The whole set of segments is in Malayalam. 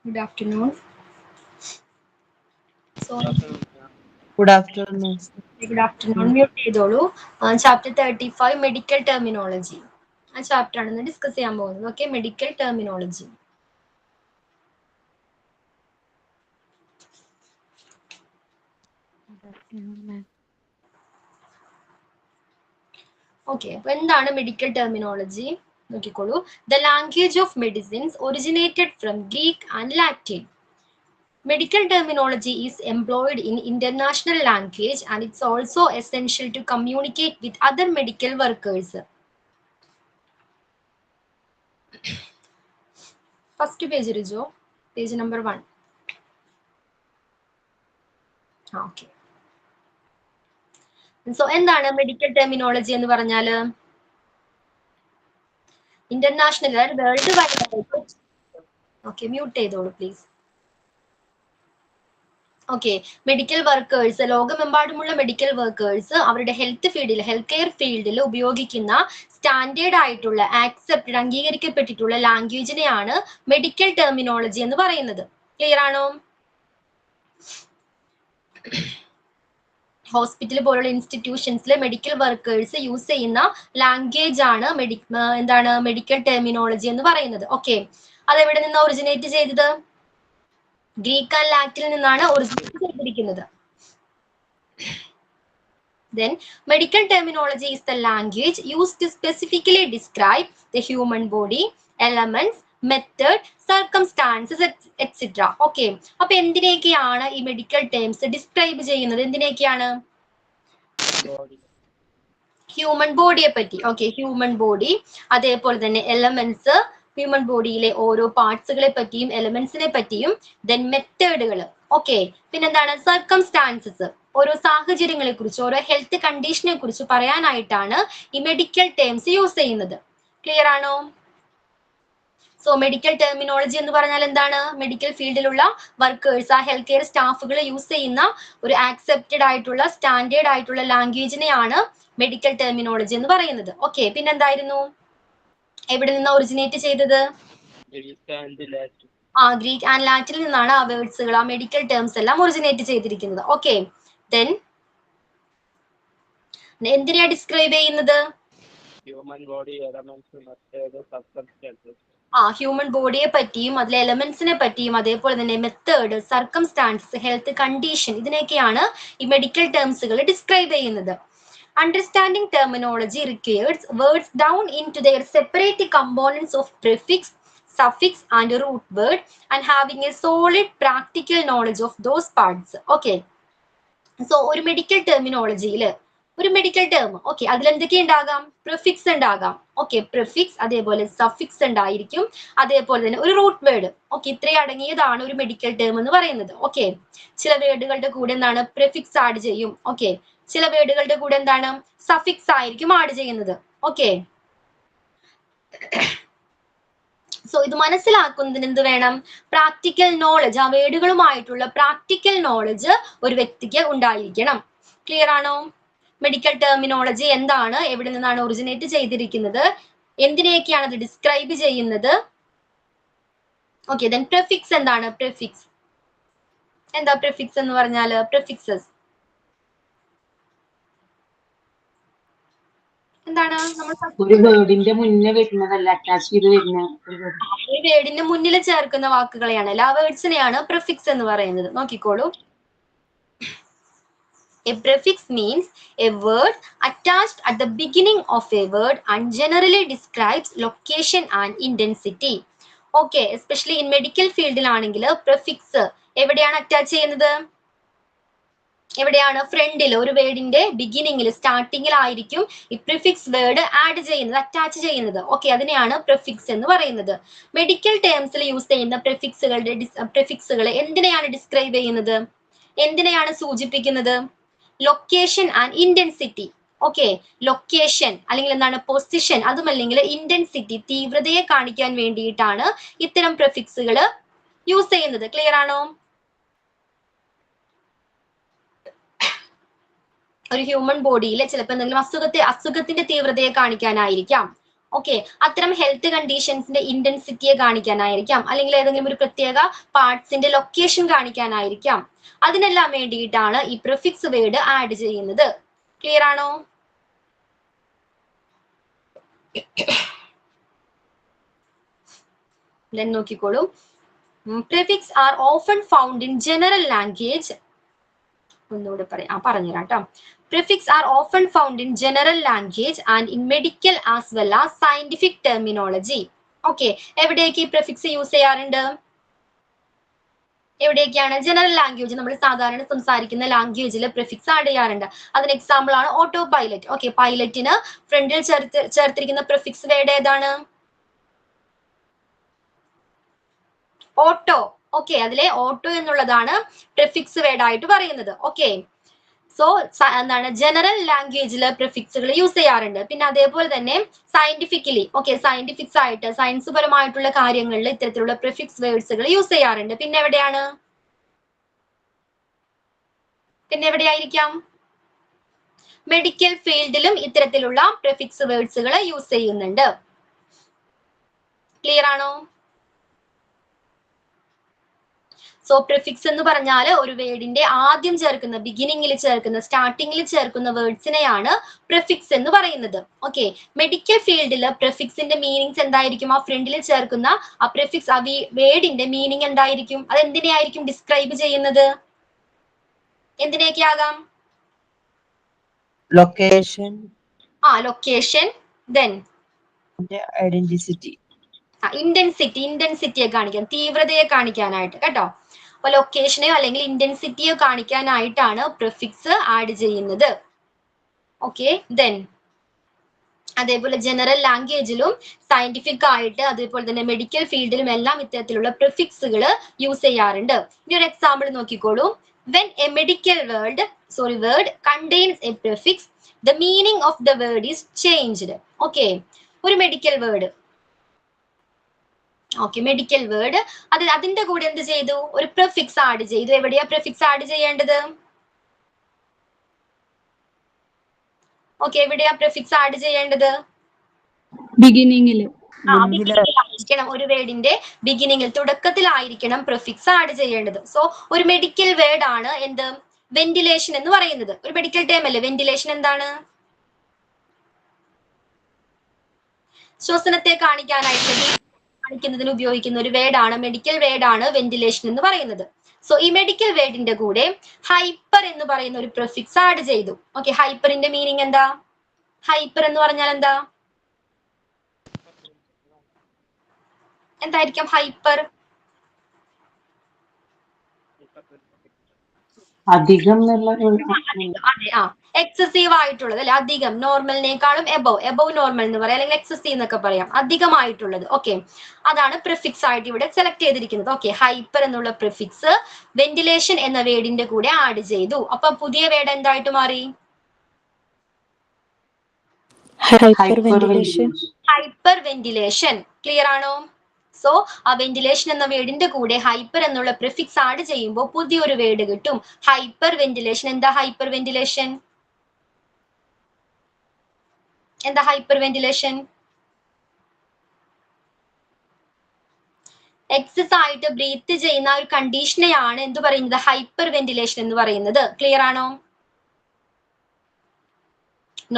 Good afternoon. So, Good afternoon. good afternoon. Mute ചെയ്തോളൂ. Chapter 35 Medical Terminology. ആ ചാപ്റ്റർ ആണ് ഡിസ്കസ് ചെയ്യാൻ പോകുന്നത്. Okay, medical terminology. ഓക്കെ, അപ്പൊ എന്താണ് മെഡിക്കൽ ടെർമിനോളജി നോക്കിക്കോളൂ. The language of medicines originated from Greek and Latin. Medical terminology is employed in international language and it's also essential to communicate with other medical workers. First page Rijo, page number 1. Okay. So എന്താണ് മെഡിക്കൽ ടെർമിനോളജി എന്ന് പറഞ്ഞാൽ? International world wide. Okay, mute ചെയ്തോളൂ പ്ലീസ്. ഓക്കെ, മെഡിക്കൽ വർക്കേഴ്സ്, ലോകമെമ്പാടുമുള്ള മെഡിക്കൽ വർക്കേഴ്സ് അവരുടെ ഹെൽത്ത് കെയർ ഫീൽഡിൽ ഉപയോഗിക്കുന്ന സ്റ്റാൻഡേർഡ് ആയിട്ടുള്ള ആക്സെപ്റ്റഡ് അംഗീകരിക്കപ്പെട്ടിട്ടുള്ള ലാംഗ്വേജിനെയാണ് മെഡിക്കൽ ടെർമിനോളജി എന്ന് പറയുന്നത്. ക്ലിയർ ആണോ? ഹോസ്പിറ്റൽ പോലുള്ള ഇൻസ്റ്റിറ്റ്യൂഷൻസിലെ മെഡിക്കൽ വർക്കേഴ്സ് യൂസ് ചെയ്യുന്ന ലാംഗ്വേജ് ആണ് എന്താണ് മെഡിക്കൽ ടെർമിനോളജി എന്ന് പറയുന്നത്. ഓക്കെ, അത് എവിടെ നിന്ന് ഒറിജിനേറ്റ് ചെയ്തത്? ഗ്രീക്ക് ആൻഡ് ലാറ്റിനിൽ നിന്നാണ് ഒറിജിനേറ്റ് ചെയ്തിരിക്കുന്നത്. Then, medical terminology is the language used to specifically describe the human body, elements, method, circumstances, etc. Okay. അപ്പൊ എന്തിനെയൊക്കെയാണ് ഈ മെഡിക്കൽ ടേംസ് ഡിസ്ക്രൈബ് ചെയ്യുന്നത്? എന്തിനെയൊക്കെയാണ്? ഹ്യൂമൻ ബോഡിയെ പറ്റി. ഓക്കെ, ഹ്യൂമൻ ബോഡി, അതേപോലെ തന്നെ എലമെന്റ്സ്, ഹ്യൂമൻ ബോഡിയിലെ ഓരോ പാർട്സുകളെ പറ്റിയും എലമെന്റ്സിനെ പറ്റിയും, ദെൻ മെത്തേഡുകൾ. ഓക്കെ, പിന്നെന്താണ്? സർക്കംസ്റ്റാൻസസ്, ഓരോ സാഹചര്യങ്ങളെ കുറിച്ച്, ഓരോ ഹെൽത്ത് കണ്ടീഷനെ കുറിച്ച് പറയാനായിട്ടാണ് ഈ മെഡിക്കൽ ടേംസ് യൂസ് ചെയ്യുന്നത്. ക്ലിയർ ആണോ? സോ മെഡിക്കൽ ടെർമിനോളജി എന്ന് പറഞ്ഞാൽ എന്താണ്? മെഡിക്കൽ ഫീൽഡിലുള്ള വർക്കേഴ്സ്, ആ ഹെൽത്ത് കെയർ സ്റ്റാഫുകൾ യൂസ് ചെയ്യുന്ന ഒരു ആക്സെപ്റ്റഡ് ആയിട്ടുള്ള സ്റ്റാൻഡേർഡ് ആയിട്ടുള്ള ലാംഗ്വേജിനെയാണ് മെഡിക്കൽ ടെർമിനോളജി എന്ന് പറയുന്നത്. ഓക്കെ, പിന്നെന്തായിരുന്നു? എവിടെ നിന്ന് ഒറിജിനേറ്റ് ചെയ്തത്? ഗ്രീക്ക് ആൻഡ് ലാറ്റിനിൽ നിന്നാണ് ആ വേർഡ്സുകൾ, ആ മെഡിക്കൽ ടേംസ് എല്ലാം ഒറിജിനേറ്റ് ചെയ്തിരിക്കുന്നത്. ഓക്കെ, ദെൻ എന്തിനാ ഡിസ്ക്രൈബ് ചെയ്യുന്നത്? Human body, elements, method, circumstances. Human ബോഡിയെ പറ്റിയും അതിലെ എലമെന്റ്സിനെ പറ്റിയും അതേപോലെ തന്നെ മെത്തേഡ്, സർക്കംസ്റ്റാൻസസ്, ഹെൽത്ത് കണ്ടീഷൻ, ഇതിനെയൊക്കെയാണ് ഈ മെഡിക്കൽ ടേംസുകൾ ഡിസ്ക്രൈബ് ചെയ്യുന്നത്. Understanding terminology requires words down into their separate components of prefix, suffix and root word and having a solid practical knowledge of those parts. Okay. So ഒരു മെഡിക്കൽ ടെർമിനോളജിയിൽ ഒരു മെഡിക്കൽ ടേം, ഓക്കെ, അതിൽ എന്തൊക്കെ ഉണ്ടാകാം? പ്രിഫിക്സ് ഉണ്ടാകാം. ഓക്കെ, പ്രിഫിക്സ്, അതേപോലെ സഫിക്സ് ഉണ്ടായിരിക്കും, അതേപോലെ തന്നെ ഒരു റൂട്ട് വേർഡ്. ഓക്കെ, ഇത്രയും അടങ്ങിയതാണ് ഒരു മെഡിക്കൽ ടേം എന്ന് പറയുന്നത്. ഓക്കെ, ചില വേർഡുകളുടെ കൂടെ എന്താണ്? പ്രിഫിക്സ് ആഡ് ചെയ്യും. ഓക്കെ, ചില വേർഡുകളുടെ കൂടെ എന്താണ്? സഫിക്സ് ആയിരിക്കും ആഡ് ചെയ്യുന്നത്. ഓക്കെ, സോ ഇത് മനസ്സിലാക്കുന്നതിന് എന്ത് വേണം? പ്രാക്ടിക്കൽ നോളജ്, ആ വേർഡുകളുമായിട്ടുള്ള പ്രാക്ടിക്കൽ നോളജ് ഒരു വ്യക്തിക്ക് ഉണ്ടായിരിക്കണം. ക്ലിയർ ആണോ? മെഡിക്കൽ ടെർമിനോളജി എന്താണ്, എവിടെ നിന്നാണ് ഒറിജിനേറ്റ് ചെയ്തിരിക്കുന്നത്, എന്തിനെയൊക്കെയാണ് അത് ഡിസ്ക്രൈബ് ചെയ്യുന്നത്? ഓക്കെ, ദെൻ പ്രിഫിക്സ് എന്താണ്? പ്രിഫിക്സ് എന്താ? പ്രിഫിക്സ് എന്ന് പറഞ്ഞാൽ പ്രിഫിക്സസ് എന്താണ്? ഒരു വേർഡിന്റെ മുന്നേ വരുന്നതല്ല, അറ്റാച്ച് ചെയ്ത് വരുന്ന ഒരു വേർഡിന്റെ മുന്നിൽ ചേർക്കുന്ന വാക്കുകളെയാണ്, എല്ലാ വേർഡ്സിനെയാണ് പ്രിഫിക്സ് എന്ന് പറയുന്നത്. നോക്കിക്കോളൂ. A prefix means a word attached at the beginning of a word and generally describes location and intensity. Okay, especially in medical ഫീൽഡിലാണെങ്കിൽ പ്രിഫിക്സ് എവിടെയാണ് അറ്റാച്ച് ചെയ്യുന്നത്? എവിടെയാണ്? ഫ്രണ്ടിൽ, ഒരു വേർഡിന്റെ ബിഗിനിങ്ങിൽ, സ്റ്റാർട്ടിങ്ങിലായിരിക്കും ഈ പ്രിഫിക്സ് വേർഡ് ആഡ് ചെയ്യുന്നത്, അറ്റാച്ച് ചെയ്യുന്നത്. ഓക്കെ, അതിനെയാണ് പ്രിഫിക്സ് എന്ന് പറയുന്നത്. മെഡിക്കൽ ടേംസിൽ യൂസ് ചെയ്യുന്ന പ്രിഫിക്സുകൾ എന്തിനെയാണ് ഡിസ്ക്രൈബ് ചെയ്യുന്നത്? എന്തിനെയാണ് സൂചിപ്പിക്കുന്നത്? Location and intensity. Okay, location അല്ലെങ്കിൽ എന്താണ്? പൊസിഷൻ, അതുമല്ലെങ്കിൽ ഇന്റൻസിറ്റി, തീവ്രതയെ കാണിക്കാൻ വേണ്ടിയിട്ടാണ് ഇത്തരം പ്രിഫിക്സുകൾ യൂസ് ചെയ്യുന്നത്. ക്ലിയർ ആണോ? ഒരു ഹ്യൂമൻ ബോഡിയിൽ ചിലപ്പോൾ എന്തെങ്കിലും അസുഖത്തിന്റെ തീവ്രതയെ കാണിക്കാനായിരിക്കാം. ഓക്കെ, അത്തരം ഹെൽത്ത് കണ്ടീഷൻസിന്റെ ഇന്റൻസിറ്റിയെ കാണിക്കാനായിരിക്കാം, അല്ലെങ്കിൽ ഏതെങ്കിലും ഒരു പ്രത്യേക പാർട്സിന്റെ ലൊക്കേഷൻ കാണിക്കാനായിരിക്കാം. അതിനെല്ലാം വേണ്ടിയിട്ടാണ് ഈ പ്രിഫിക്സ് വേർഡ് ആഡ് ചെയ്യുന്നത്. ക്ലിയർ ആണോ? നോക്കിക്കോളൂ. Prefix are often found in general language. ഒന്നുകൂടെ പറഞ്ഞുതരാം കേട്ടോ. Prefix are often found in general language and in medical as well as scientific terminology. Okay, എവിടെയൊക്കെ ഈ പ്രിഫിക്സ് യൂസ് ചെയ്യാറുണ്ട്? എവിടെയൊക്കെയാണ്? ജനറൽ ലാംഗ്വേജ്, നമ്മൾ സാധാരണ സംസാരിക്കുന്ന ലാംഗ്വേജിൽ പ്രിഫിക്സ് ആഡ് ചെയ്യാറുണ്ട്. അതിന് എക്സാമ്പിൾ ആണ് ഓട്ടോ പൈലറ്റ്. ഓക്കെ, പൈലറ്റിന് ഫ്രണ്ടിൽ ചേർത്തിരിക്കുന്ന പ്രിഫിക്സ് വേർഡ് ഏതാണ്? ഓട്ടോ. ഓക്കെ, അതിലെ ഓട്ടോ എന്നുള്ളതാണ് പ്രിഫിക്സ് വേർഡ് ആയിട്ട് പറയുന്നത്. ഓക്കെ, സോ എന്താണ്, ജനറൽ ലാംഗ്വേജിൽ പ്രിഫിക്സുകൾ യൂസ് ചെയ്യാറുണ്ട്. പിന്നെ അതേപോലെ തന്നെ സയന്റിഫിക്കലി, ഓക്കെ, സയന്റിഫിക്സ് ആയിട്ട് സയൻസ് പരമായിട്ടുള്ള കാര്യങ്ങളിൽ ഇത്തരത്തിലുള്ള പ്രിഫിക്സ് വേർഡ്സുകൾ യൂസ് ചെയ്യാറുണ്ട്. പിന്നെ എവിടെയായിരിക്കാം? മെഡിക്കൽ ഫീൽഡിലും ഇത്തരത്തിലുള്ള പ്രിഫിക്സ് വേർഡ്സുകൾ യൂസ് ചെയ്യുന്നുണ്ട്. ക്ലിയർ ആണോ? സോ പ്രിഫിക്സ് എന്ന് പറഞ്ഞാൽ ഒരു വേർഡിന്റെ ആദ്യം ചേർക്കുന്ന, ബിഗിനിങ്ങിൽ ചേർക്കുന്ന, സ്റ്റാർട്ടിങ്ങിൽ ചേർക്കുന്ന വേർഡ്സിനെയാണ് പ്രിഫിക്സ് എന്ന് പറയുന്നത്. ഓക്കെ, മെഡിക്കൽ ഫീൽഡിൽ പ്രിഫിക്സിന്റെ മീനിങ്സ് എന്തായിരിക്കും? ആ ഫ്രണ്ടിൽ ചേർക്കുന്ന ആ പ്രിഫിക്സ്, ആ വേർഡിന്റെ മീനിങ് എന്തായിരിക്കും? അത് എന്തിനെയായിരിക്കും ഡിസ്ക്രൈബ് ചെയ്യുന്നത്? എന്തിനെയൊക്കെ ആകാം? ലൊക്കേഷൻ, ലൊക്കേഷൻ, ദെൻ ഐഡന്റിറ്റി, ഇന്റൻസിറ്റിയെ കാണിക്കാൻ, തീവ്രതയെ കാണിക്കാനായിട്ട് കേട്ടോ. അപ്പൊ ലൊക്കേഷനെയോ അല്ലെങ്കിൽ ഇന്റൻസിറ്റിയോ കാണിക്കാനായിട്ടാണ് പ്രിഫിക്സ് ആഡ് ചെയ്യുന്നത്. ഓക്കെ, ദെൻ അതേപോലെ ജനറൽ ലാംഗ്വേജിലും സയന്റിഫിക് ആയിട്ട് അതേപോലെ തന്നെ മെഡിക്കൽ ഫീൽഡിലും എല്ലാം ഇത്തരത്തിലുള്ള പ്രിഫിക്സുകൾ യൂസ് ചെയ്യാറുണ്ട്. ഇനി ഒരു എക്സാമ്പിൾ നോക്കിക്കോളൂ. When A medical word contains a prefix, the meaning of the word is changed. Okay, ഒരു medical word, okay, medical word അതിന്റെ കൂടെ എന്ത് ചെയ്തു? ഒരു പ്രിഫിക്സ് ആഡ് ചെയ്തു. എവിടെയാ പ്രിഫിക്സ് ആഡ് ചെയ്യേണ്ടത്? ഓക്കെ, എവിടെയാ പ്രിഫിക്സ് ആഡ് ചെയ്യേണ്ടത്? ബിഗിനിങ്ങില്. ബിഗിനിങ്ങിലായിരിക്കണം. ഒരു വേർഡിന്റെ ബിഗിനിങ്ങിൽ, തുടക്കത്തിലായിരിക്കണം പ്രിഫിക്സ് ആഡ് ചെയ്യേണ്ടത്. സോ ഒരു മെഡിക്കൽ വേർഡ് ആണ് എന്ത്? വെന്റിലേഷൻ എന്ന് പറയുന്നത്. ഒരു മെഡിക്കൽ ടേം അല്ലേ വെന്റിലേഷൻ? എന്താണ്? ശ്വസനത്തെ കാണിക്കുന്നതിന് ഉപയോഗിക്കുന്ന ഒരു വേർഡാണ്, മെഡിക്കൽ വേർഡാണ് വെന്റിലേഷൻ എന്ന് പറയുന്നത്. സോ ഈ മെഡിക്കൽ വേർഡിന്റെ കൂടെ ഹൈപ്പർ എന്ന് പറയുന്ന ഒരു പ്രിഫിക്സ് ആഡ് ചെയ്തു. ഓക്കെ, ഹൈപ്പറിന്റെ മീനിങ് എന്താ? ഹൈപ്പർ എന്ന് പറഞ്ഞാൽ എന്തായിരിക്കും ഹൈപ്പർ? അധികം. അതെ, എക്സസീവ് ആയിട്ടുള്ളത് അല്ലെ, അധികം, നോർമലിനേക്കാളും എബവ് നോർമൽ എന്ന് പറയാം, അല്ലെങ്കിൽ എക്സസീവ് എന്നൊക്കെ പറയാം, അധികമായിട്ടുള്ളത്. ഓക്കെ, അതാണ് പ്രിഫിക്സ് ആയിട്ട് ഇവിടെ സെലക്ട് ചെയ്തിരിക്കുന്നത്. ഓക്കെ, ഹൈപ്പർ എന്നുള്ള പ്രിഫിക്സ് വെന്റിലേഷൻ എന്ന വേർഡിന്റെ കൂടെ ആഡ് ചെയ്തു. അപ്പൊ പുതിയ വേർഡ് എന്തായിട്ട് മാറി? Hyper ventilation. ക്ലിയർ ആണോ? സോ ആ വെന്റിലേഷൻ എന്ന വേർഡിന്റെ കൂടെ ഹൈപ്പർ എന്നുള്ള പ്രിഫിക്സ് ആഡ് ചെയ്യുമ്പോൾ പുതിയൊരു വേർഡ് കിട്ടും, ഹൈപ്പർ വെന്റിലേഷൻ. എന്താ ഹൈപ്പർ വെന്റിലേഷൻ? എന്താ ഹൈപ്പർ വെന്റിലേഷൻ? എക്സസ് ആയിട്ട് ബ്രീത്ത് ചെയ്യുന്ന ഒരു കണ്ടീഷനെയാണ് എന്ത് പറയുന്നത്? ഹൈപ്പർ വെന്റിലേഷൻ എന്ന് പറയുന്നത്. ക്ലിയർ ആണോ?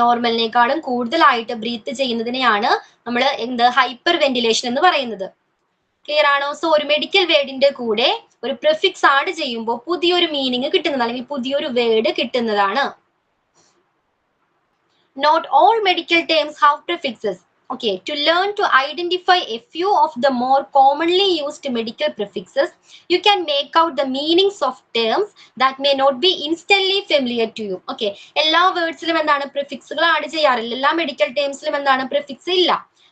നോർമലിനേക്കാളും കൂടുതലായിട്ട് ബ്രീത്ത് ചെയ്യുന്നതിനെയാണ് നമ്മൾ എന്ത്? ഹൈപ്പർ വെന്റിലേഷൻ എന്ന് പറയുന്നത്. ക്ലിയർ ആണോ? സോ ഒരു മെഡിക്കൽ വേർഡിന്റെ കൂടെ ഒരു പ്രിഫിക്സ് ആഡ് ചെയ്യുമ്പോൾ പുതിയൊരു മീനിങ് കിട്ടുന്നത്, അല്ലെങ്കിൽ പുതിയൊരു വേർഡ് കിട്ടുന്നതാണ്. Not all medical terms have prefixes. Okay, to learn to identify a few of the more commonly used medical prefixes, you can make out the meanings of terms that may not be instantly familiar to you. Okay, എല്ലാ വേർഡ്സിലും എന്താണ്? പ്രിഫിക്സുകൾ ആഡ് ചെയ്യാറില്ല. എല്ലാ മെഡിക്കൽ ടേംസിലും എന്താണ്? പ്രിഫിക്സ് ഇല്ല.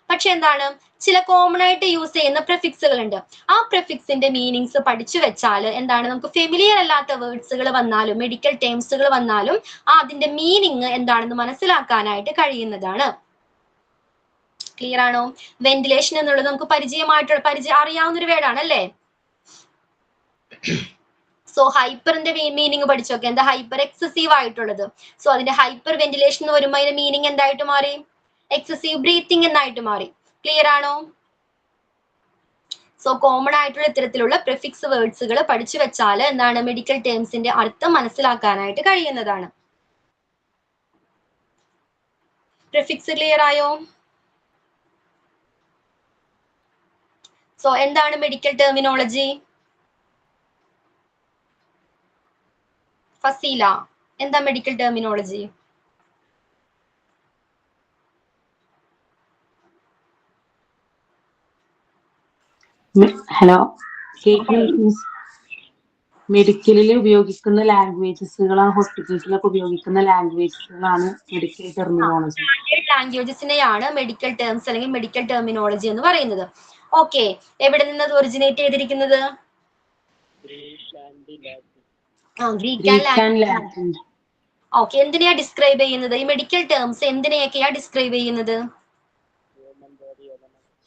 പക്ഷെ എന്താണ്? ചില കോമൺ ആയിട്ട് യൂസ് ചെയ്യുന്ന പ്രിഫിക്സുകൾ ഉണ്ട്. ആ പ്രിഫിക്സിന്റെ മീനിങ്സ് പഠിച്ചു വെച്ചാൽ എന്താണ്? നമുക്ക് ഫെമിലിയർ അല്ലാത്ത വേർഡ്സുകൾ വന്നാലും മെഡിക്കൽ ടേംസുകൾ വന്നാലും അതിന്റെ മീനിങ് എന്താണെന്ന് മനസ്സിലാക്കാനായിട്ട് കഴിയുന്നതാണ്. ക്ലിയർ ആണോ? വെന്റിലേഷൻ എന്നുള്ളത് നമുക്ക് അറിയാവുന്ന ഒരു വേർഡാണ് അല്ലേ? സോ ഹൈപ്പറിന്റെ മീനിങ് പഠിച്ചോക്കെ. എന്താ ഹൈപ്പർ? എക്സസീവ് ആയിട്ടുള്ളത്. സോ അതിന്റെ ഹൈപ്പർ വെന്റിലേഷൻ എന്ന് വരുമ്പോൾ അതിന്റെ മീനിങ് എന്തായിട്ട് മാറി? എക്സസീവ് ബ്രീത്തിങ് എന്നായിട്ട് മാറി. ക്ലിയർ ആണോ? സോ കോമൺ ആയിട്ടുള്ള ഇത്തരത്തിലുള്ള പ്രിഫിക്സ് വേർഡ്സുകൾ പഠിച്ചു വെച്ചാൽ എന്താണ് മെഡിക്കൽ ടേംസിന്റെ അർത്ഥം മനസ്സിലാക്കാനായിട്ട് കഴിയുന്നതാണ്. പ്രിഫിക്സ് ക്ലിയർ ആയോ? സോ എന്താണ് മെഡിക്കൽ ടെർമിനോളജി? ഫസീല, എന്താ മെഡിക്കൽ ടെർമിനോളജി? ഹലോ, മെഡിക്കലിൽ ഉപയോഗിക്കുന്ന ലാംഗ്വേജസുകളാണ്, ഹോസ്പിറ്റൽസിലൊക്കെ ഉപയോഗിക്കുന്ന ലാംഗ്വേജസുകളാണ് മെഡിക്കൽ ടെർമിനോളജി. ലാംഗ്വേജസിനെയാണ് മെഡിക്കൽ ടേംസ് അല്ലെങ്കിൽ മെഡിക്കൽ ടെർമിനോളജി എന്ന് പറയുന്നത്. ഓക്കെ, എവിടെ നിന്നത് ഒറിജിനേറ്റ് ചെയ്തിരിക്കുന്നത്? Greek and Latin. ഓക്കെ, എന്തിനെയാ ഡിസ്ക്രൈബ് ചെയ്യുന്നത്? ഈ മെഡിക്കൽ ടേംസ് എന്തിനെയൊക്കെയാ ഡിസ്ക്രൈബ് ചെയ്യുന്നത്?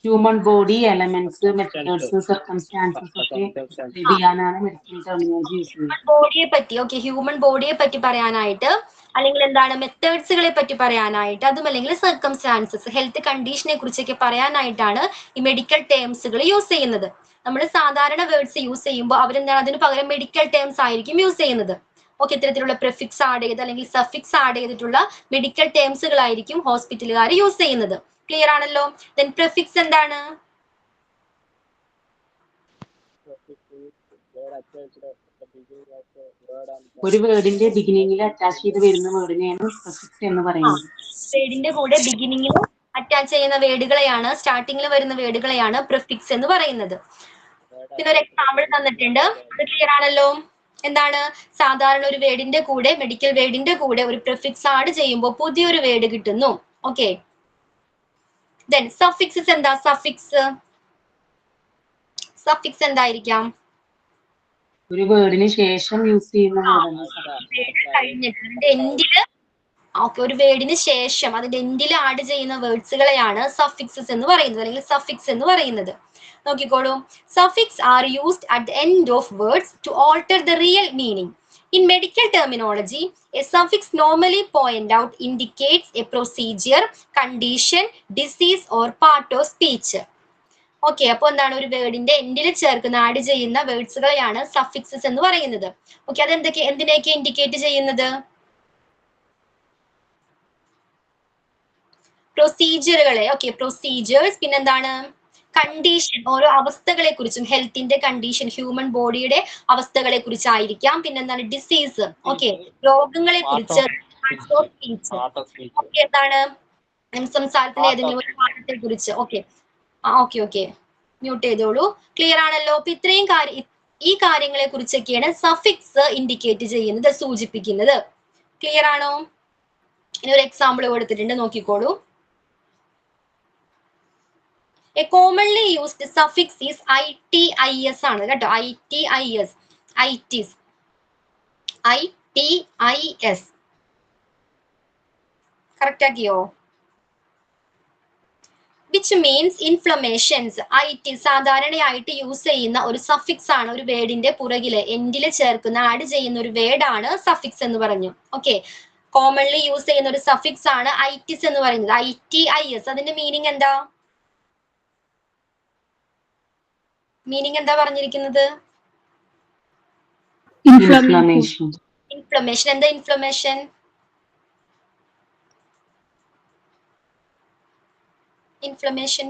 Human body, elements, methods, circumstances ഒക്കെ ചെയ്യാനാണ് മെഡിക്കൽ ടെർമിനോളജി യൂസ് ചെയ്യുന്നത്. ബോഡിയെ പറ്റി, ഓക്കെ, ഹ്യൂമൻ ബോഡിയെ പറ്റി പറയാനായിട്ട്, അല്ലെങ്കിൽ എന്താണ് മെത്തേഡ്സുകളെ പറ്റി പറയാനായിട്ട്, അതും അല്ലെങ്കിൽ സർക്കംസ്റ്റാൻസസ്, ഹെൽത്ത് കണ്ടീഷനെ കുറിച്ചൊക്കെ പറയാനായിട്ടാണ് ഈ മെഡിക്കൽ ടേംസുകൾ യൂസ് ചെയ്യുന്നത്. നമ്മൾ സാധാരണ വേർഡ്സ് യൂസ് ചെയ്യുമ്പോൾ അവരെന്താണ് അതിന് പകരം മെഡിക്കൽ ടേംസ് ആയിരിക്കും യൂസ് ചെയ്യുന്നത്. ഓക്കെ, ഇത്തരത്തിലുള്ള പ്രിഫിക്സ് ആഡ് ചെയ്ത് അല്ലെങ്കിൽ സഫിക്സ് ആഡ് ചെയ്തിട്ടുള്ള മെഡിക്കൽ ടേംസുകളായിരിക്കും ഹോസ്പിറ്റലുകാർ യൂസ് ചെയ്യുന്നത്. ക്ലിയർ ആണല്ലോ? ദെൻ പ്രിഫിക്സ് എന്താണ്? ഒരു വേർഡിന്റെ ബിഗിനിങ്ങിൽ അറ്റാച്ച് ചെയ്ത് വരുന്ന വേർഡിനെയാണ് പ്രിഫിക്സ് എന്ന് പറയുന്നത്. വേർഡിന്റെ കൂടെ ബിഗിനിങ്ങിൽ അറ്റാച്ച് ചെയ്യുന്ന വേർഡുകളെയാണ്, സ്റ്റാർട്ടിങ്ങിൽ വരുന്ന വേർഡുകളെയാണ് പ്രിഫിക്സ് എന്ന് പറയുന്നത്. ഇതിനൊരു എക്സാമ്പിൾ തന്നിട്ടുണ്ട്, അത് ക്ലിയർ ആണല്ലോ? എന്താണ്? സാധാരണ ഒരു വേർഡിന്റെ കൂടെ, മെഡിക്കൽ വേർഡിന്റെ കൂടെ ഒരു പ്രിഫിക്സ് ആഡ് ചെയ്യുമ്പോൾ പുതിയൊരു വേർഡ് കിട്ടുന്നു. ഓക്കെ, ദെൻ സഫിക്സസ് എന്താ? സഫിക്സ് എന്തായിരിക്കാം? ഒരു വേർഡിന് ശേഷം യൂസ് ചെയ്യുന്ന എൻഡില്, ഓക്കെ, ഒരു വേർഡിന് ശേഷം അതിന്റെ എൻഡിൽ ആഡ് ചെയ്യുന്ന വേർഡ്സുകളെയാണ് സഫിക്സസ് എന്ന് പറയുന്നത് അല്ലെങ്കിൽ സഫിക്സ് എന്ന് പറയുന്നത്. നോക്കിക്കോളൂ, suffix are used at the end of words to alter the real meaning. In medical terminology, a suffix normally point out indicates a procedure, condition, disease or part of speech. Okay, അപ്പൊ എന്താണ്? ഒരു വേർഡിന്റെ എൻഡിൽ ചേർക്കുന്ന ആഡ് ചെയ്യുന്ന വേർഡ്സുകളെയാണ് സഫിക്സസ് എന്ന് പറയുന്നത്. ഓക്കെ, അത് എന്തിനെയൊക്കെ ഇൻഡിക്കേറ്റ് ചെയ്യുന്നത്? പ്രൊസീജിയറുകളെ, ഓക്കെ, പ്രൊസീജിയേഴ്സ്, പിന്നെന്താണ്? കണ്ടീഷൻ, ഓരോ അവസ്ഥകളെ കുറിച്ചും, ഹെൽത്തിന്റെ കണ്ടീഷൻ, ഹ്യൂമൻ ബോഡിയുടെ അവസ്ഥകളെ കുറിച്ചായിരിക്കാം. പിന്നെന്താണ്? ഡിസീസ്, ഓക്കെ, രോഗങ്ങളെ കുറിച്ച്, എന്താണ്? സംസാരത്തിന് ഏതെങ്കിലും ഒരു പാഠത്തെ കുറിച്ച്. ഓക്കെ, ഓക്കെ, മ്യൂട്ട് ചെയ്തോളൂ. ക്ലിയർ ആണല്ലോ? അപ്പൊ ഇത്രയും ഈ കാര്യങ്ങളെ കുറിച്ചൊക്കെയാണ് സഫിക്സ് ഇൻഡിക്കേറ്റ് ചെയ്യുന്നത്, സൂചിപ്പിക്കുന്നത്. ക്ലിയർ ആണോ? ഇനി ഒരു എക്സാമ്പിൾ കൊടുത്തിട്ടുണ്ട്, നോക്കിക്കോളൂ. A commonly used suffix is itis ആണ് കേട്ടോ. itis. കറക്റ്റ് ആക്കിയോ? Which means inflammations. സാധാരണയായിട്ട് യൂസ് ചെയ്യുന്ന ഒരു സഫിക്സ് ആണ്, ഒരു വേർഡിന്റെ പുറകില് എൻഡില് ചേർക്കുന്ന ആഡ് ചെയ്യുന്ന ഒരു വേർഡ് ആണ് സഫിക്സ് എന്ന് പറഞ്ഞു. ഓക്കെ, കോമൺലി യൂസ് ചെയ്യുന്ന ഒരു സഫിക്സ് ആണ് itis എന്ന് പറയുന്നത്. itis, അതിന്റെ മീനിങ് എന്താ? മീനിങ് എന്താ പറഞ്ഞിരിക്കുന്നത്? ഇൻഫ്ലമേഷൻ. എന്താ ഇൻഫ്ലമേഷൻ?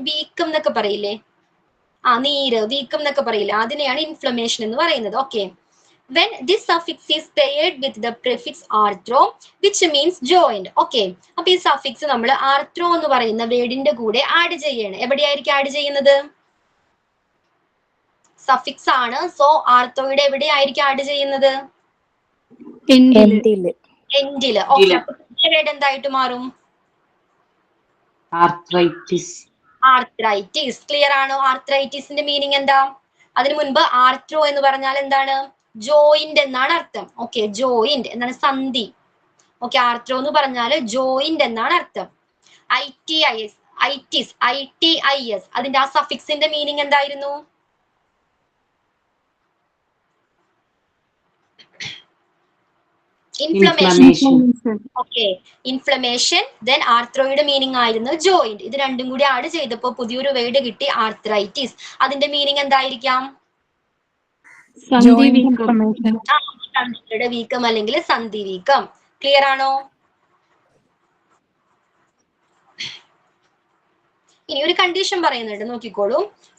വീക്കം എന്നൊക്കെ പറയില്ലേ? നീര്, വീക്കം എന്നൊക്കെ പറയില്ലേ? അതിനെയാണ് ഇൻഫ്ലമേഷൻ എന്ന് പറയുന്നത്. Okay, when this suffix is paired with the prefix arthro which means joint. Okay, അപ്പൊ ഈ സഫിക്സ് നമ്മൾ ആർത്രോ എന്ന് പറയുന്ന വേർഡിന്റെ കൂടെ ആഡ് ചെയ്യണം. എവിടെയായിരിക്കും ആഡ് ചെയ്യുന്നത്? സഫിക്സ് ആണ്, സോ ആർത്തോയുടെ എവിടെയായിരിക്കും ആഡ് ചെയ്യുന്നത്? എൻഡില്. ഓക്കെ, അപ്പൊ വേർഡ് എന്തായിട്ട് മാറും? ആർത്രൈറ്റിസ്. ക്ലിയർ ആണോ? ആർത്രൈറ്റിസിന്റെ മീനിങ് എന്താ? അതിനു മുൻപ് ആർത്രോ എന്ന് പറഞ്ഞാൽ എന്താണ്? ജോയിന്റ് എന്നാണ് അർത്ഥം. ഓക്കെ, ജോയിന്റ് എന്താണ്? സന്ധി. ഓക്കെ, ആർത്രോ എന്ന് പറഞ്ഞാൽ ജോയിന്റ് എന്നാണ് അർത്ഥം. itis, അതിന്റെ ആ സഫിക്സിന്റെ മീനിങ് എന്തായിരുന്നു? ഇൻഫ്ലമേഷൻ. Okay, inflammation. ദെൻ ആർത്രോയുടെ മീനിങ് ആയിരുന്നു ജോയിന്റ്. ഇത് രണ്ടും കൂടി ആഡ് ചെയ്തപ്പോൾ പുതിയൊരു വേർഡ് കിട്ടി, ആർത്രൈറ്റിസ്. അതിന്റെ മീനിങ് എന്തായിരിക്കാം? സന്ധിയുടെ വീക്കം അല്ലെങ്കിൽ സന്ധി വീക്കം. ക്ലിയർ ആണോ? ഇനി ഒരു കണ്ടീഷൻ പറയുന്നുണ്ട്, നോക്കിക്കോളൂ.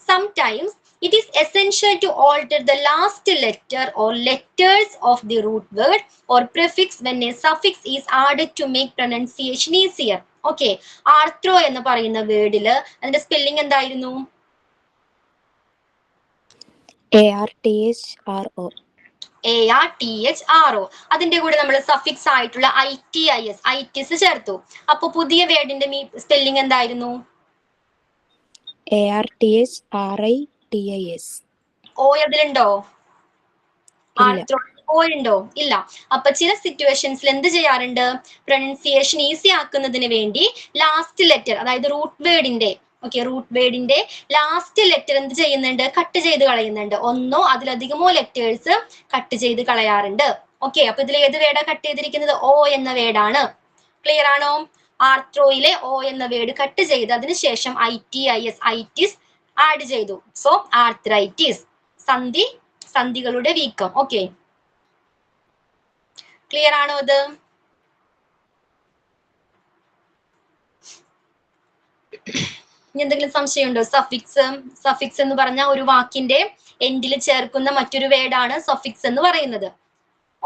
Sometimes it is essential to alter the last letter or letters of the root word or prefix when a suffix is added to make pronunciation easier. Okay, Arturo എന്ന് പറയുന്ന വേർഡില് അതിന്റെ സ്പെല്ലിംഗ് എന്തായിരുന്നു? ARTHRO. ARTHRO. അതിന്റെ കൂടെ നമ്മൾ സഫിക്സ് ആയിട്ടുള്ള ITIS, ഐറ്റിസ് ചേർത്തു. അപ്പൊ പുതിയ വേർഡിന്റെ സ്പെല്ലിംഗ് എന്തായിരുന്നു? ARTHRITIS. ഓ അതിലുണ്ടോ? ആർത്രോ ഓ ഉണ്ടോ? ഇല്ല. അപ്പൊ ചില സിറ്റുവേഷൻസിൽ എന്ത് ചെയ്യാറുണ്ട്? പ്രൊനൗൺസിയേഷൻ ഈസി ആക്കുന്നതിന് വേണ്ടി ലാസ്റ്റ് ലെറ്റർ, അതായത് റൂട്ട് വേർഡിന്റെ റൂട്ട് വേർഡിന്റെ ലാസ്റ്റ് ലെറ്റർ എന്ത് ചെയ്യുന്നുണ്ട്? കട്ട് ചെയ്ത് കളയുന്നുണ്ട്. ഒന്നോ അതിലധികമോ ലെറ്റേഴ്സ് കട്ട് ചെയ്ത് കളയാറുണ്ട്. ഓക്കെ, അപ്പൊ ഇതിൽ ഏത് വേർഡാ കട്ട് ചെയ്തിരിക്കുന്നത്? ഓ എന്ന വേർഡാണ്. ക്ലിയർ ആണോ? ആർത്രോയിലെ ഓ എന്ന വേർഡ് കട്ട് ചെയ്ത് അതിനുശേഷം ITIS, ഐറ്റിസ് ആഡ് ചെയ്തു. സോ ആർത്രൈറ്റിസ്, സന്ധികളുടെ വീക്കം. ഓക്കെ, ക്ലിയർ ആണോ ഇത്? ഇനി എന്തെങ്കിലും സംശയമുണ്ടോ? സഫിക്സ് എന്ന് പറഞ്ഞ ഒരു വാക്കിന്റെ എൻഡിൽ ചേർക്കുന്ന മറ്റൊരു വേർഡാണ് സഫിക്സ് എന്ന് പറയുന്നത്.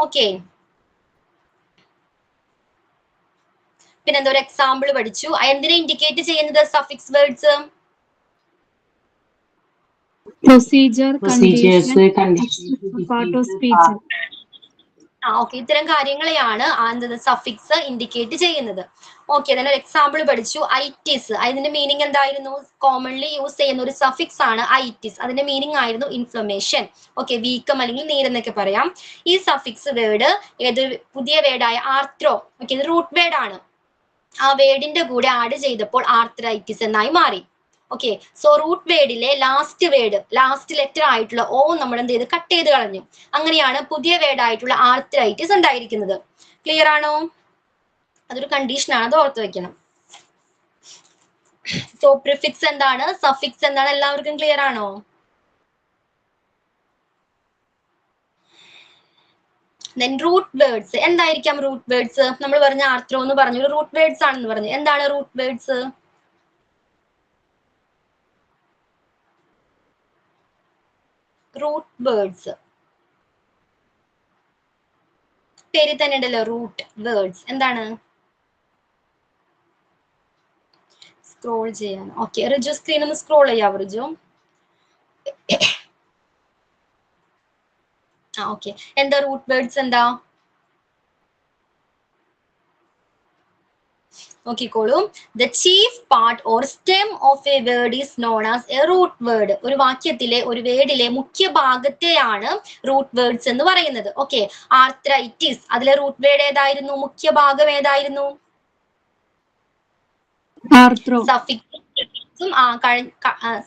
ഓക്കെ, പിന്നെ എന്താ ഒരു എക്സാമ്പിൾ പഠിച്ചു. എന്തിനെ ഇൻഡിക്കേറ്റ് ചെയ്യുന്നത് സഫിക്സ് വേർഡ്സ്? ഇത്തരം കാര്യങ്ങളെയാണ് സഫിക്സ് ഇൻഡിക്കേറ്റ് ചെയ്യുന്നത്. ഓക്കെ, അതിന് ഒരു എക്സാമ്പിൾ പഠിച്ചു. ഐറ്റിസ്, അതിന്റെ മീനിങ് എന്തായിരുന്നു? കോമൺലി യൂസ് ചെയ്യുന്ന ഒരു സഫിക്സ് ആണ് ഐറ്റിസ്. അതിന്റെ മീനിങ് ആയിരുന്നു ഇൻഫ്ലമേഷൻ. ഓക്കെ, വീക്കം അല്ലെങ്കിൽ നീരെന്നൊക്കെ പറയാം. ഈ സഫിക്സ് വേർഡ് ഏത് പുതിയ വേർഡായ ആർത്രോ, ഓക്കെ, ഇത് റൂട്ട് വേർഡ് ആണ്. ആ വേർഡിന്റെ കൂടെ ആഡ് ചെയ്തപ്പോൾ ആർത്രൈറ്റിസ് എന്നായി മാറി. ഓക്കെ, സോ റൂട്ട് വേർഡിലെ ലാസ്റ്റ് ലെറ്റർ ആയിട്ടുള്ള ഓ നമ്മൾ എന്ത് ചെയ്ത്? കട്ട് ചെയ്ത് കളഞ്ഞു. അങ്ങനെയാണ് പുതിയ വേർഡ് ആയിട്ടുള്ള ആർത്രൈറ്റിസ് ഉണ്ടായിരിക്കുന്നത്. ക്ലിയർ ആണോ? അതൊരു കണ്ടീഷൻ ആണ്, അത് ഓർത്ത് വെക്കണം. സോ പ്രിഫിക്സ് എന്താണ്, സഫിക്സ് എന്താണ്, എല്ലാവർക്കും ക്ലിയർ ആണോ? ദെൻ റൂട്ട് വേർഡ്സ് എന്തായിരിക്കാം? റൂട്ട് വേർഡ്സ് നമ്മൾ പറഞ്ഞ ആർത്രോ എന്ന് പറഞ്ഞു, റൂട്ട് വേർഡ്സ് ആണെന്ന് പറഞ്ഞു. എന്താണ് റൂട്ട് വേർഡ്സ്? റൂട്ട് വേർഡ്സ് പേര് തന്നെ ഉണ്ടല്ലോ, റൂട്ട് വേർഡ്സ്. എന്താണ്? സ്ക്രോൾ ചെയ്യാൻ. ഓക്കെ, റിജു സ്ക്രീൻ ഒന്ന് സ്ക്രോൾ ചെയ്യാവോ റിജു? ഓക്കെ, എന്താ റൂട്ട് വേർഡ്സ്? എന്താ നോക്കിക്കോളൂ. The chief part or stem of a word is known as a root word. ഒരു വാക്യത്തിലെ ഒരു വേർഡിലെ മുഖ്യ ഭാഗത്തെയാണ് റൂട്ട് വേർഡ്സ് എന്ന് പറയുന്നത്. ഓക്കെ, ആർത്രൈറ്റിസ്, അതിലെ റൂട്ട് വേർഡ് ഏതായിരുന്നു? മുഖ്യ ഭാഗം ഏതായിരുന്നു?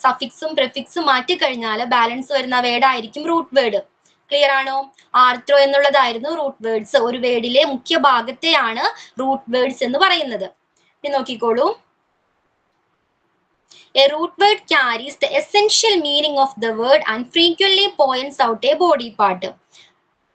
സഫിക്സും പ്രിഫിക്സും മാറ്റി കഴിഞ്ഞാൽ ബാലൻസ് വരുന്ന വേർഡ് ആയിരിക്കും റൂട്ട് വേർഡ്. ക്ലിയർ ആണോ? ആർത്രോ എന്നുള്ളതായിരുന്നു റൂട്ട് വേർഡ്സ്. ഒരു വേർഡിലെ മുഖ്യ ഭാഗത്തെയാണ് റൂട്ട് വേർഡ്സ് എന്ന് പറയുന്നത്. ഇനി നോക്കിക്കോളൂ. A root word carries the essential meaning of the word and frequently points out a body part.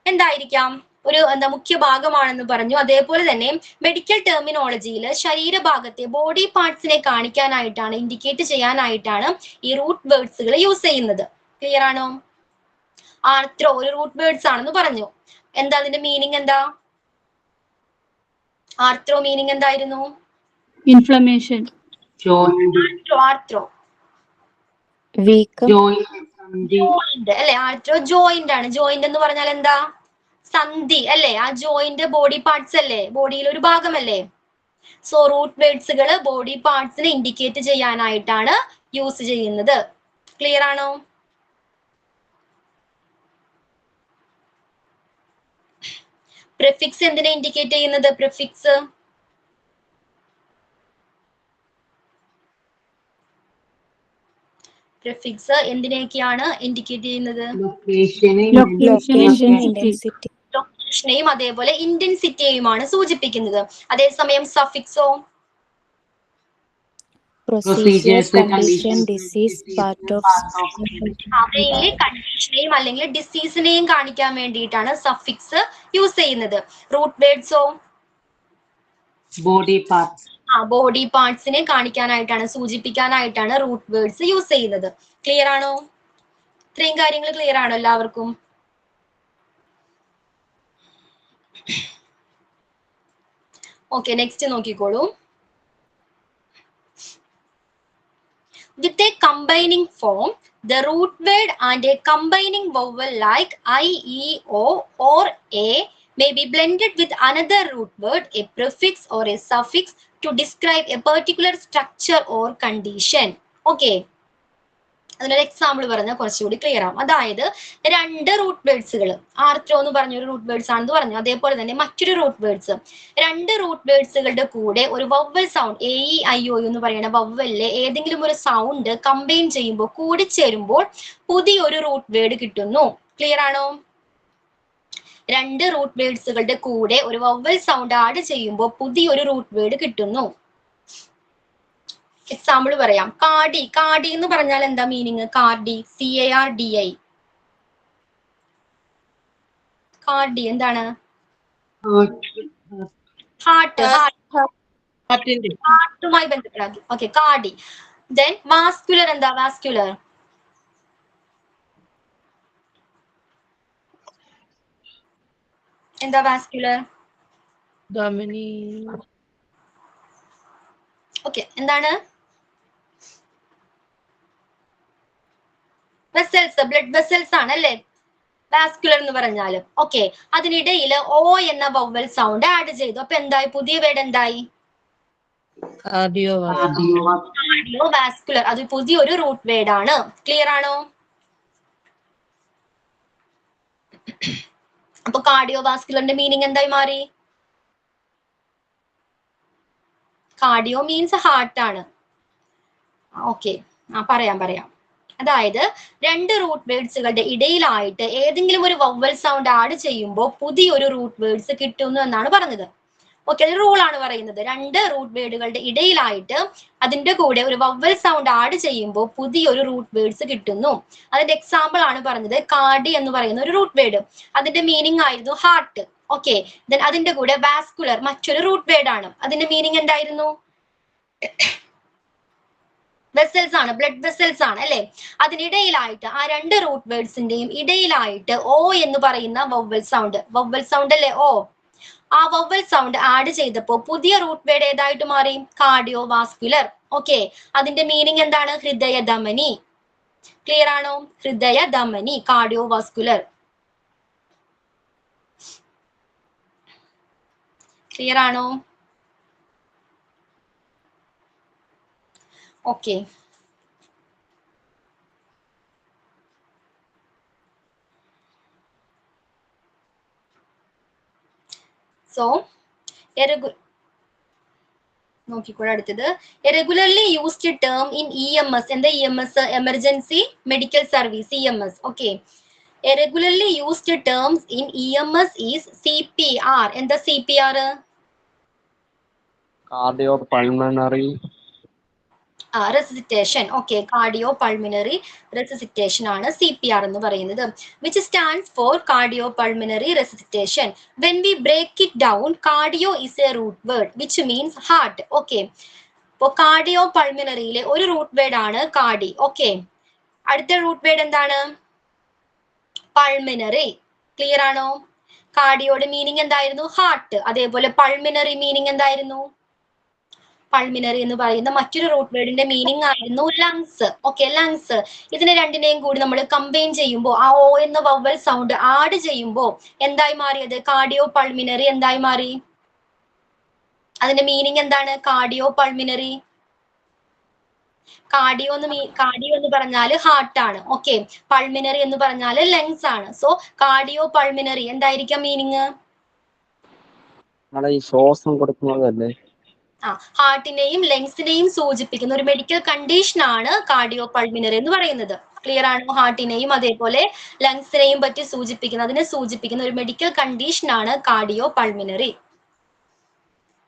എന്തായിരിക്കാം? ഒരു മുഖ്യ ഭാഗമാണെന്ന് പറഞ്ഞു. അതേപോലെ തന്നെ മെഡിക്കൽ ടെർമിനോളജിയിൽ ശരീരഭാഗത്തെ ബോഡി പാർട്സിനെ കാണിക്കാനായിട്ടാണ്, ഇൻഡിക്കേറ്റ് ചെയ്യാനായിട്ടാണ് ഈ റൂട്ട് വേർഡ്സുകൾ യൂസ് ചെയ്യുന്നത്. ക്ലിയർ ആണോ? ആർത്രോ ഒരു റൂട്ട് വേർഡ്സ് ആണെന്ന് പറഞ്ഞു. എന്താ അതിന്റെ മീനിങ്? എന്താ ആർത്രോ മീനിങ് എന്തായിരുന്നു? ഇൻഫ്ലമേഷൻ. ആർത്രോ ജോയിന്റ് അല്ലെ? ആർത്രോ ജോയിന്റ് ആണ്. ജോയിന്റ് എന്ന് പറഞ്ഞാൽ എന്താ? സന്ധി അല്ലെ? ആ ജോയിന്റ് ബോഡി പാർട്സ് അല്ലേ? ബോഡിയിൽ ഒരു ഭാഗമല്ലേ? സോ റൂട്ട് വേർഡ്സുകൾ ബോഡി പാർട്സിനെ ഇൻഡിക്കേറ്റ് ചെയ്യാനായിട്ടാണ് യൂസ് ചെയ്യുന്നത്. ക്ലിയർ ആണോ? പ്രിഫിക്സ് എന്തിനെ ഇൻഡിക്കേറ്റ് ചെയ്യുന്നത്? പ്രിഫിക്സ് എന്തിനെയൊക്കെയാണ് ഇൻഡിക്കേറ്റ് ചെയ്യുന്നത്? ലൊക്കേഷൻ, കണ്ടീഷനെയും അതേപോലെ ഇന്റൻസിറ്റിയെയുമാണ് സൂചിപ്പിക്കുന്നത്. അതേസമയം സഫിക്സോ Procedure, condition, disease, part of mainly കണ്ടീഷനെയും അല്ലെങ്കിൽ ഡിസീസിനെയും കാണിക്കാൻ വേണ്ടിയിട്ടാണ് സഫിക്സ് യൂസ് ചെയ്യുന്നത്. റൂട്ട് വേർഡ്സോ ബോഡി പാർട്സ്. ബോഡി പാർട്സിനെ കാണിക്കാനായിട്ടാണ്, സൂചിപ്പിക്കാനായിട്ടാണ് റൂട്ട് വേർഡ്സ് യൂസ് ചെയ്യുന്നത്. ക്ലിയർ ആണോ? ഇത്രയും കാര്യങ്ങൾ ക്ലിയർ ആണോ എല്ലാവർക്കും? ഓക്കെ, നെക്സ്റ്റ് നോക്കിക്കോളൂ. With a combining form, the root word and a combining vowel like I, E, O or A may be blended with another root word, a prefix or a suffix to describe a particular structure or condition. Okay. അതിനൊരു എക്സാമ്പിൾ പറഞ്ഞാൽ കുറച്ചുകൂടി ക്ലിയർ ആവും. അതായത് രണ്ട് റൂട്ട് വേർഡ്സുകൾ, ആർത്രോ എന്ന് പറഞ്ഞൊരു റൂട്ട് വേർഡ്സ് ആണെന്ന് പറഞ്ഞു, അതേപോലെ തന്നെ മറ്റൊരു റൂട്ട് വേർഡ്സ്, രണ്ട് റൂട്ട് വേർഡ്സുകളുടെ കൂടെ ഒരു vowel sound A E I O എന്ന് പറയുന്ന വവ്വലിലെ ഏതെങ്കിലും ഒരു സൗണ്ട് കമ്പൈൻ ചെയ്യുമ്പോൾ, കൂടിച്ചേരുമ്പോൾ പുതിയൊരു റൂട്ട് വേർഡ് കിട്ടുന്നു. ക്ലിയർ ആണോ? രണ്ട് റൂട്ട് വേർഡ്സുകളുടെ കൂടെ ഒരു വവ്വൽ സൗണ്ട് ആഡ് ചെയ്യുമ്പോൾ പുതിയൊരു റൂട്ട് വേർഡ് കിട്ടുന്നു. എക്സാമ്പിൾ പറയാം. കാർഡി. കാർഡി എന്ന് പറഞ്ഞാൽ എന്താ മീനിങ്? Cardy, CARDI. കാർഡി എന്താണ്? ഹാർട്ടുമായി ബന്ധപ്പെടാം. Okay, Cardy. ദെൻ വാസ്കുലർ എന്താ? വാസ്കുലർ എന്താ? വാസ്കുലർ ധമനി. ഓക്കെ, എന്താണ്? വെസൽസ്, ബ്ലഡ് വെസൽസ് ആണ് അല്ലേ വാസ്കുലർ എന്ന് പറഞ്ഞാല്. ഓക്കെ, അതിനിടയിൽ ഓ എന്ന വവ്വൽ സൗണ്ട് ആഡ് ചെയ്തു. അപ്പൊ എന്തായി? പുതിയ വേർഡ് എന്തായി? കാർഡിയോവാസ്കുലർ. അത് പുതിയൊരു റൂട്ട് വേർഡ് ആണ്. ക്ലിയർ ആണോ? അപ്പൊ കാർഡിയോവാസ്കുലറിന്റെ മീനിങ് എന്തായി മാറി? കാർഡിയോ മീൻസ് ഹാർട്ട് ആണ്. ഓക്കെ, പറയാം. അതായത് രണ്ട് റൂട്ട് വേർഡ്സുകളുടെ ഇടയിലായിട്ട് ഏതെങ്കിലും ഒരു വവ്വൽ സൗണ്ട് ആഡ് ചെയ്യുമ്പോൾ പുതിയൊരു റൂട്ട് വേർഡ്സ് കിട്ടുന്നു എന്നാണ് പറഞ്ഞത്. ഓക്കെ, റൂൾ ആണ് പറയുന്നത്. രണ്ട് റൂട്ട് വേർഡുകളുടെ ഇടയിലായിട്ട് അതിന്റെ കൂടെ ഒരു വവ്വൽ സൗണ്ട് ആഡ് ചെയ്യുമ്പോൾ പുതിയൊരു റൂട്ട് വേർഡ്സ് കിട്ടുന്നു. അതിന്റെ എക്സാമ്പിൾ ആണ് പറഞ്ഞത്. കാർഡി എന്ന് പറയുന്ന ഒരു റൂട്ട് വേർഡ്, അതിന്റെ മീനിങ് ആയിരുന്നു ഹാർട്ട്. ഓക്കെ, ദെൻ അതിന്റെ കൂടെ വാസ്കുലർ മറ്റൊരു റൂട്ട് വേർഡ് ആണ്, അതിന്റെ മീനിങ് എന്തായിരുന്നു? വെസൽസ് ആണ്, ബ്ലഡ് വെസൽസ് ആണ് അല്ലെ. അതിനിടയിലായിട്ട് ആ രണ്ട് റൂട്ട് വേർഡ്സിന്റെയും ഇടയിലായിട്ട് ഓ എന്ന് പറയുന്ന വവ്വൽ സൗണ്ട് അല്ലെ, ഓ. ആ വവ്വൽ സൗണ്ട് ആഡ് ചെയ്തപ്പോൾ പുതിയ റൂട്ട് വേർഡ് ഏതായിട്ട് മാറി? Cardio vascular. ഓക്കെ, അതിന്റെ മീനിങ് എന്താണ്? ഹൃദയ ധമനി. ക്ലിയർ ആണോ? ഹൃദയ ധമനി, കാർഡിയോ വാസ്കുലർ. ക്ലിയർ ആണോ? ഓക്കെ, സോ നോക്കിക്കോളൂ അടുത്തത്. A regularly used term in EMS. എന്താ EMS? Emergency medical service, EMS. Okay, a regularly used terms in EMS is CPR. എന്താ CPR? Cardio pulmonary resuscitation. Okay, cardio pulmonary resuscitation ആണ് CPR എന്ന് പറയുന്നത്. Which stands for cardio pulmonary resuscitation. When we break it down, cardio is a root word which means heart. Okay, ഇപ്പോ കാർഡിയോ പൾമിനറിയിലെ ഒരു റൂട്ട് വേർഡ് ആണ് കാർഡി. ഓക്കെ, അടുത്ത റൂട്ട് വേർഡ് എന്താണ്? പൾമിനറി. ക്ലിയർ ആണോ? കാർഡിയോയുടെ മീനിങ് എന്തായിരുന്നു? ഹാർട്ട്. അതേപോലെ പൾമിനറി മീനിങ് എന്തായിരുന്നു? പൾമിനറി എന്ന് പറയുന്ന മറ്റൊരു റൂട്ട് വേർഡിന്റെ മീനിങ് ആയിരുന്നു ലങ്സ്. Okay, lungs. ഇതിനെ രണ്ടിനെയും കൂടി നമ്മൾ കമ്പൈൻ ചെയ്യുമ്പോൾ, ആ ഓ എന്ന വവ്വൽ സൗണ്ട് ആഡ് ചെയ്യുമ്പോൾ എന്തായി മാറിയത്? കാർഡിയോ പൾമിനറി എന്തായി മാറി? അതിന്റെ മീനിങ് എന്താണ്? Cardio pulmonary. കാർഡിയോ എന്ന് പറഞ്ഞാല് ഹാർട്ട് ആണ്. ഓക്കെ, പൾമിനറി എന്ന് പറഞ്ഞാല് ലങ്സ് ആണ്. സോ കാർഡിയോ പൾമിനറി എന്തായിരിക്കാം മീനിങ്? ഈ ശ്വാസം കൊടുക്കുന്നതല്ലേ? ഹാർട്ടിനെയും ലങ്സിനെയും സൂചിപ്പിക്കുന്ന ഒരു മെഡിക്കൽ കണ്ടീഷൻ ആണ് കാർഡിയോ പൾമിനറി എന്ന് പറയുന്നത്. ക്ലിയർ ആണോ? ഹാർട്ടിനെയും അതേപോലെ ലങ്സിനെയും പറ്റി സൂചിപ്പിക്കുന്ന ഒരു മെഡിക്കൽ കണ്ടീഷൻ ആണ് കാർഡിയോ പൾമിനറി.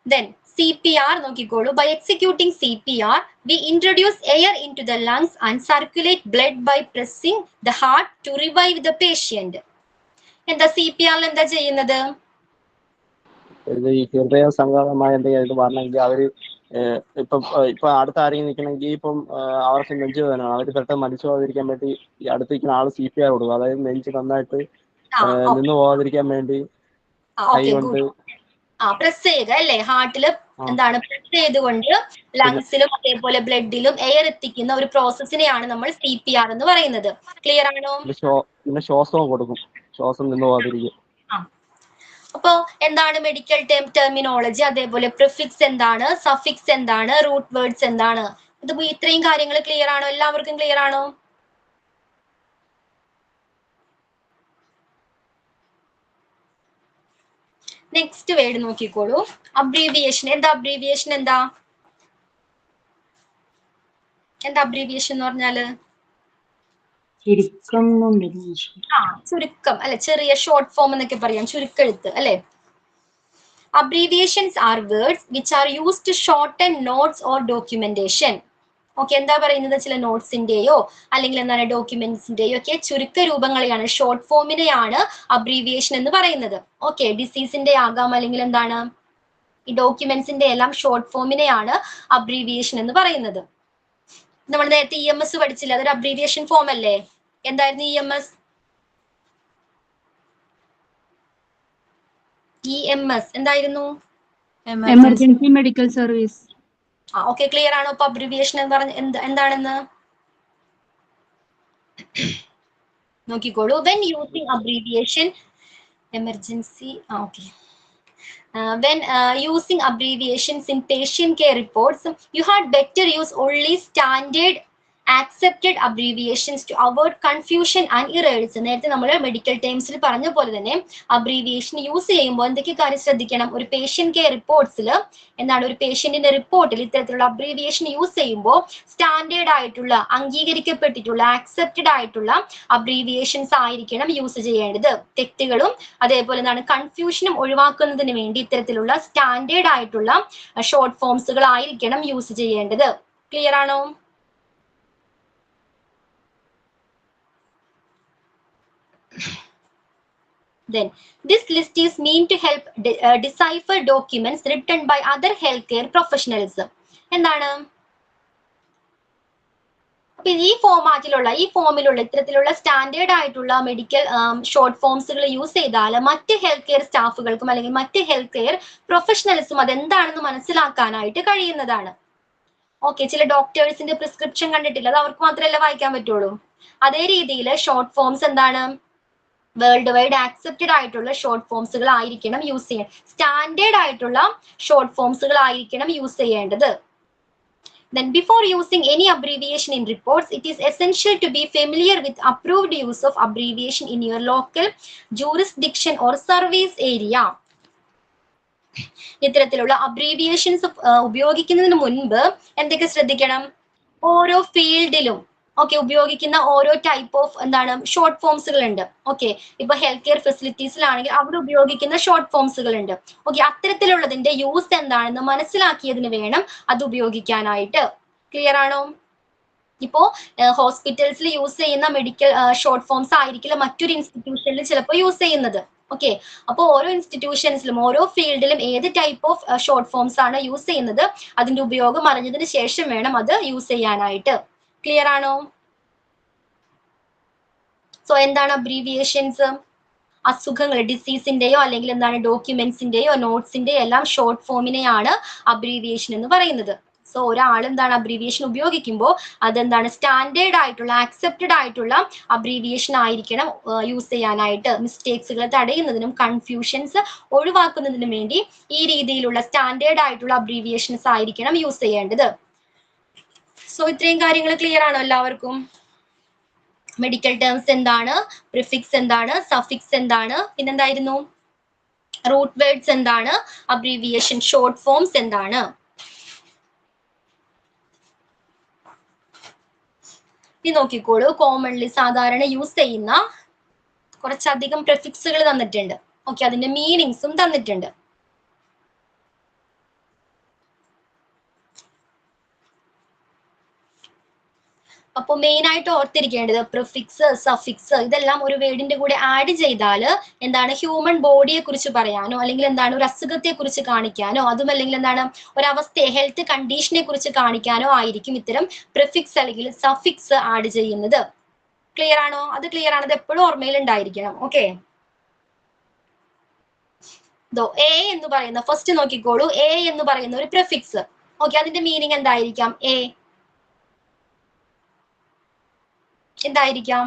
Then CPR നോക്കിക്കോളൂ. By executing CPR, we introduce air into the lungs and circulate blood by pressing the heart to revive the patient. എന്താ CPR എന്താ ചെയ്യുന്നത്? ഇത് ഈ ഹൃദയ സംഘാതമായ എന്തെങ്കിലും ഇത് പറഞ്ഞെങ്കിൽ അവര് ഇപ്പൊ അടുത്ത് ആരെങ്കിലും നിൽക്കണമെങ്കിൽ ഇപ്പം അവർക്ക് നെഞ്ച് വേദന, അവര് പെട്ടെന്ന് മരിച്ചു പോകാതിരിക്കാൻ വേണ്ടി ഈ അടുത്ത് നിൽക്കുന്ന ആള് CPR കൊടുക്കും. അതായത് നെഞ്ച് നന്നായിട്ട് നിന്ന് പോകാതിരിക്കാൻ വേണ്ടി കൈകൊണ്ട് പ്രസ് ചെയ്യുക അല്ലേ? ഹാർട്ടില് എന്താണ് പ്രസ് ചെയ്തുകൊണ്ട് ലങ്സിലും അതേപോലെ ബ്ലഡിലും എയർ എത്തിക്കുന്ന ഒരു പ്രോസസ്സിനെയാണ് നമ്മൾ CPR എന്ന് പറയുന്നത്. ക്ലിയർ ആണോ? പിന്നെ ശ്വാസവും കൊടുക്കും, ശ്വാസം നിന്ന് പോകാതിരിക്കും. അപ്പോ എന്താണ് മെഡിക്കൽ ടെർമിനോളജി, അതേപോലെ പ്രിഫിക്സ് എന്താണ്, സഫിക്സ് എന്താണ്, റൂട്ട് വേർഡ്സ് എന്താണ്? ഇത് ഇത്രയും കാര്യങ്ങൾ ക്ലിയർ ആണോ? എല്ലാവർക്കും ക്ലിയർ ആണോ? നെക്സ്റ്റ് വേർഡ് നോക്കിക്കോളൂ. അബ്രീവിയേഷൻ. എന്താ അബ്രീവിയേഷൻ? എന്താ അബ്രീവിയേഷൻ എന്ന് പറഞ്ഞാല്? ചുരുക്കം അല്ലെ, ചെറിയ ഷോർട്ട് ഫോം എന്നൊക്കെ പറയാം, ചുരുക്കെഴുത്ത് അല്ലെ. Abbreviations are words which are used to shorten notes or documentation. Okay, എന്താ പറയുന്നത്? ചില നോട്ട്സിന്റെയോ അല്ലെങ്കിൽ എന്താണ് ഡോക്യുമെന്റ്സിന്റെയോ ഒക്കെ ചുരുക്ക രൂപങ്ങളെയാണ്, ഷോർട്ട് ഫോമിനെയാണ് അബ്രീവിയേഷൻ എന്ന് പറയുന്നത്. ഓക്കെ, ഡിസീസിന്റെ ആകാം അല്ലെങ്കിൽ എന്താണ് ഈ ഡോക്യുമെന്റ്സിന്റെ എല്ലാം ഷോർട്ട് ഫോമിനെയാണ് അബ്രീവിയേഷൻ എന്ന് പറയുന്നത്. നമ്മൾ നേരത്തെ EMS പഠിച്ചില്ല, അതൊരു അബ്രീവിയേഷൻ ഫോം അല്ലേ? എന്തായിരുന്നു EMS? എന്തായിരുന്നു? Emergency medical service. Okay, clear ആണോ? ഇപ്പൊ അബ്രീവിയേഷൻ എന്ന് പറഞ്ഞ എന്താണെന്ന് നോക്കിക്കോളൂ. When using abbreviation emergency, when using abbreviations in patient care reports, you had better use only standard accepted abbreviations to avoid confusion and errors. നേരത്തെ നമ്മൾ മെഡിക്കൽ ടേംസിൽ പറഞ്ഞ പോലെ തന്നെ അബ്രീവിയേഷൻ യൂസ് ചെയ്യുമ്പോൾ എന്തൊക്കെ കാര്യം ശ്രദ്ധിക്കണം? ഒരു പേഷ്യന്റ് കെയർ റിപ്പോർട്ട്സിൽ എന്താണ്, ഒരു പേഷ്യന്റിന്റെ റിപ്പോർട്ടിൽ ഇത്തരത്തിലുള്ള അബ്രീവിയേഷൻ യൂസ് ചെയ്യുമ്പോൾ സ്റ്റാൻഡേർഡ് ആയിട്ടുള്ള, അംഗീകരിക്കപ്പെട്ടിട്ടുള്ള, ആക്സെപ്റ്റഡ് ആയിട്ടുള്ള അബ്രീവിയേഷൻസ് ആയിരിക്കണം യൂസ് ചെയ്യേണ്ടത്. തെറ്റുകളും അതേപോലെ എന്താണ് കൺഫ്യൂഷനും ഒഴിവാക്കുന്നതിന് വേണ്ടി ഇത്തരത്തിലുള്ള സ്റ്റാൻഡേർഡ് ആയിട്ടുള്ള ഷോർട്ട് ഫോംസുകൾ ആയിരിക്കണം യൂസ് ചെയ്യേണ്ടത്. ക്ലിയർ ആണോ? Then this list is meant to help decipher documents written by other healthcare professionals. എന്താണ്? അപ്പൊ ഈ ഫോമിലുള്ള ഇത്തരത്തിലുള്ള സ്റ്റാൻഡേർഡ് ആയിട്ടുള്ള മെഡിക്കൽ ഷോർട്ട് ഫോംസുകൾ യൂസ് ചെയ്താൽ മറ്റ് ഹെൽത്ത് കെയർ സ്റ്റാഫുകൾക്കും അല്ലെങ്കിൽ മറ്റ് ഹെൽത്ത് കെയർ പ്രൊഫഷണൽസും അതെന്താണെന്ന് മനസ്സിലാക്കാനായിട്ട് കഴിയുന്നതാണ്. ഓക്കെ, ചില ഡോക്ടേഴ്സിന്റെ പ്രിസ്ക്രിപ്ഷൻ കണ്ടിട്ടില്ല, അത് അവർക്ക് മാത്രമല്ല വായിക്കാൻ പറ്റുള്ളൂ. അതേ രീതിയിൽ ഷോർട്ട് ഫോംസ് എന്താണ്, വേൾഡ് വൈഡ് ആക്സെപ്റ്റഡ് ആയിട്ടുള്ള ഷോർട്ട് ഫോംസുകൾ ആയിരിക്കണം യൂസ് ചെയ്യേണ്ടത്. സ്റ്റാൻഡേർഡ് ആയിട്ടുള്ള ഷോർട്ട് ഫോംസുകൾ ആയിരിക്കണം യൂസ് ചെയ്യേണ്ടത്. Then before using any abbreviation in reports, it is essential to be familiar with approved use of abbreviation in your local jurisdiction or service area. ഇത്തരത്തിലുള്ള അബ്രീവിയേഷൻസ് ഉപയോഗിക്കുന്നതിന് മുൻപ് എന്തൊക്കെ ശ്രദ്ധിക്കണം? ഓരോ ഫീൽഡിലും ഉപയോഗിക്കുന്ന ഓരോ ടൈപ്പ് ഓഫ് എന്താണ് ഷോർട്ട് ഫോംസുകൾ ഉണ്ട്. ഓക്കെ, ഇപ്പൊ ഹെൽത്ത് കെയർ ഫെസിലിറ്റീസിലാണെങ്കിൽ അവിടെ ഉപയോഗിക്കുന്ന ഷോർട്ട് ഫോംസുകൾ ഉണ്ട്. ഓക്കെ, അത്തരത്തിലുള്ളതിന്റെ യൂസ് എന്താണെന്ന് മനസ്സിലാക്കിയതിന് വേണം അത് ഉപയോഗിക്കാനായിട്ട്. ക്ലിയർ ആണോ? ഇപ്പോ ഹോസ്പിറ്റൽസിൽ യൂസ് ചെയ്യുന്ന മെഡിക്കൽ ഷോർട്ട് ഫോംസ് ആയിരിക്കില്ല മറ്റൊരു ഇൻസ്റ്റിറ്റ്യൂഷനിൽ ചിലപ്പോൾ യൂസ് ചെയ്യുന്നത്. ഓക്കെ, അപ്പോൾ ഓരോ ഇൻസ്റ്റിറ്റ്യൂഷൻസിലും ഓരോ ഫീൽഡിലും ഏത് ടൈപ്പ് ഓഫ് ഷോർട്ട് ഫോംസ് ആണ് യൂസ് ചെയ്യുന്നത്, അതിന്റെ ഉപയോഗം അറിഞ്ഞതിന് ശേഷം വേണം അത് യൂസ് ചെയ്യാനായിട്ട്. ക്ലിയർ ആണോ? സോ എന്താണ് അബ്രീവിയേഷൻസ്? അസുഖങ്ങൾ, ഡിസീസിന്റെയോ അല്ലെങ്കിൽ എന്താണ് ഡോക്യുമെന്റ്സിന്റെയോ നോട്ട്സിന്റെയോ എല്ലാം ഷോർട്ട് ഫോമിനെയാണ് അബ്രീവിയേഷൻ എന്ന് പറയുന്നത്. സോ ഒരാൾ എന്താണ് അബ്രീവിയേഷൻ ഉപയോഗിക്കുമ്പോൾ അതെന്താണ് സ്റ്റാൻഡേർഡ് ആയിട്ടുള്ള, ആക്സെപ്റ്റഡ് ആയിട്ടുള്ള അബ്രീവിയേഷൻ ആയിരിക്കണം യൂസ് ചെയ്യാനായിട്ട്. മിസ്റ്റേക്സുകൾ തടയുന്നതിനും കൺഫ്യൂഷൻസ് ഒഴിവാക്കുന്നതിനും വേണ്ടി ഈ രീതിയിലുള്ള സ്റ്റാൻഡേർഡ് ആയിട്ടുള്ള അബ്രീവിയേഷൻസ് ആയിരിക്കണം യൂസ് ചെയ്യേണ്ടത്. സോ ഇത്രയും കാര്യങ്ങൾ ക്ലിയർ ആണോ എല്ലാവർക്കും? മെഡിക്കൽ ടേംസ് എന്താണ്, പ്രിഫിക്സ് എന്താണ്, സഫിക്സ് എന്താണ്, പിന്നെന്തായിരുന്നു റൂട്ട് വേർഡ്സ് എന്താണ്, അബ്രീവിയേഷൻ ഷോർട്ട് ഫോംസ് എന്താണ്. ഇനി നോക്കിക്കോളൂ, കോമൺലി സാധാരണ യൂസ് ചെയ്യുന്ന കുറച്ചധികം പ്രിഫിക്സുകൾ തന്നിട്ടുണ്ട്. ഓക്കെ, അതിന്റെ മീനിങ്സും തന്നിട്ടുണ്ട്. അപ്പൊ മെയിൻ ആയിട്ട് ഓർത്തിരിക്കേണ്ടത് പ്രിഫിക്സ്, സഫിക്സ് ഇതെല്ലാം ഒരു വേർഡിന്റെ കൂടെ ആഡ് ചെയ്താൽ എന്താണ് ഹ്യൂമൻ ബോഡിയെ കുറിച്ച് പറയാനോ അല്ലെങ്കിൽ എന്താണ് ഒരു അസുഖത്തെ കുറിച്ച് കാണിക്കാനോ അതും അല്ലെങ്കിൽ എന്താണ് ഒരവസ്ഥയെ ഹെൽത്ത് കണ്ടീഷനെ കുറിച്ച് കാണിക്കാനോ ആയിരിക്കും ഇത്തരം പ്രിഫിക്സ് അല്ലെങ്കിൽ സഫിക്സ് ആഡ് ചെയ്യുന്നത്. ക്ലിയർ ആണോ? അത് ക്ലിയർ ആണത് എപ്പോഴും ഓർമ്മയിൽ ഉണ്ടായിരിക്കണം. ഓക്കെ, എ എന്ന് പറയുന്ന ഫസ്റ്റ് നോക്കിക്കോളൂ, എ എന്ന് പറയുന്ന ഒരു പ്രിഫിക്സ്. ഓക്കെ, അതിന്റെ മീനിങ് എന്തായിരിക്കാം? എ എന്തായിരിക്കാം?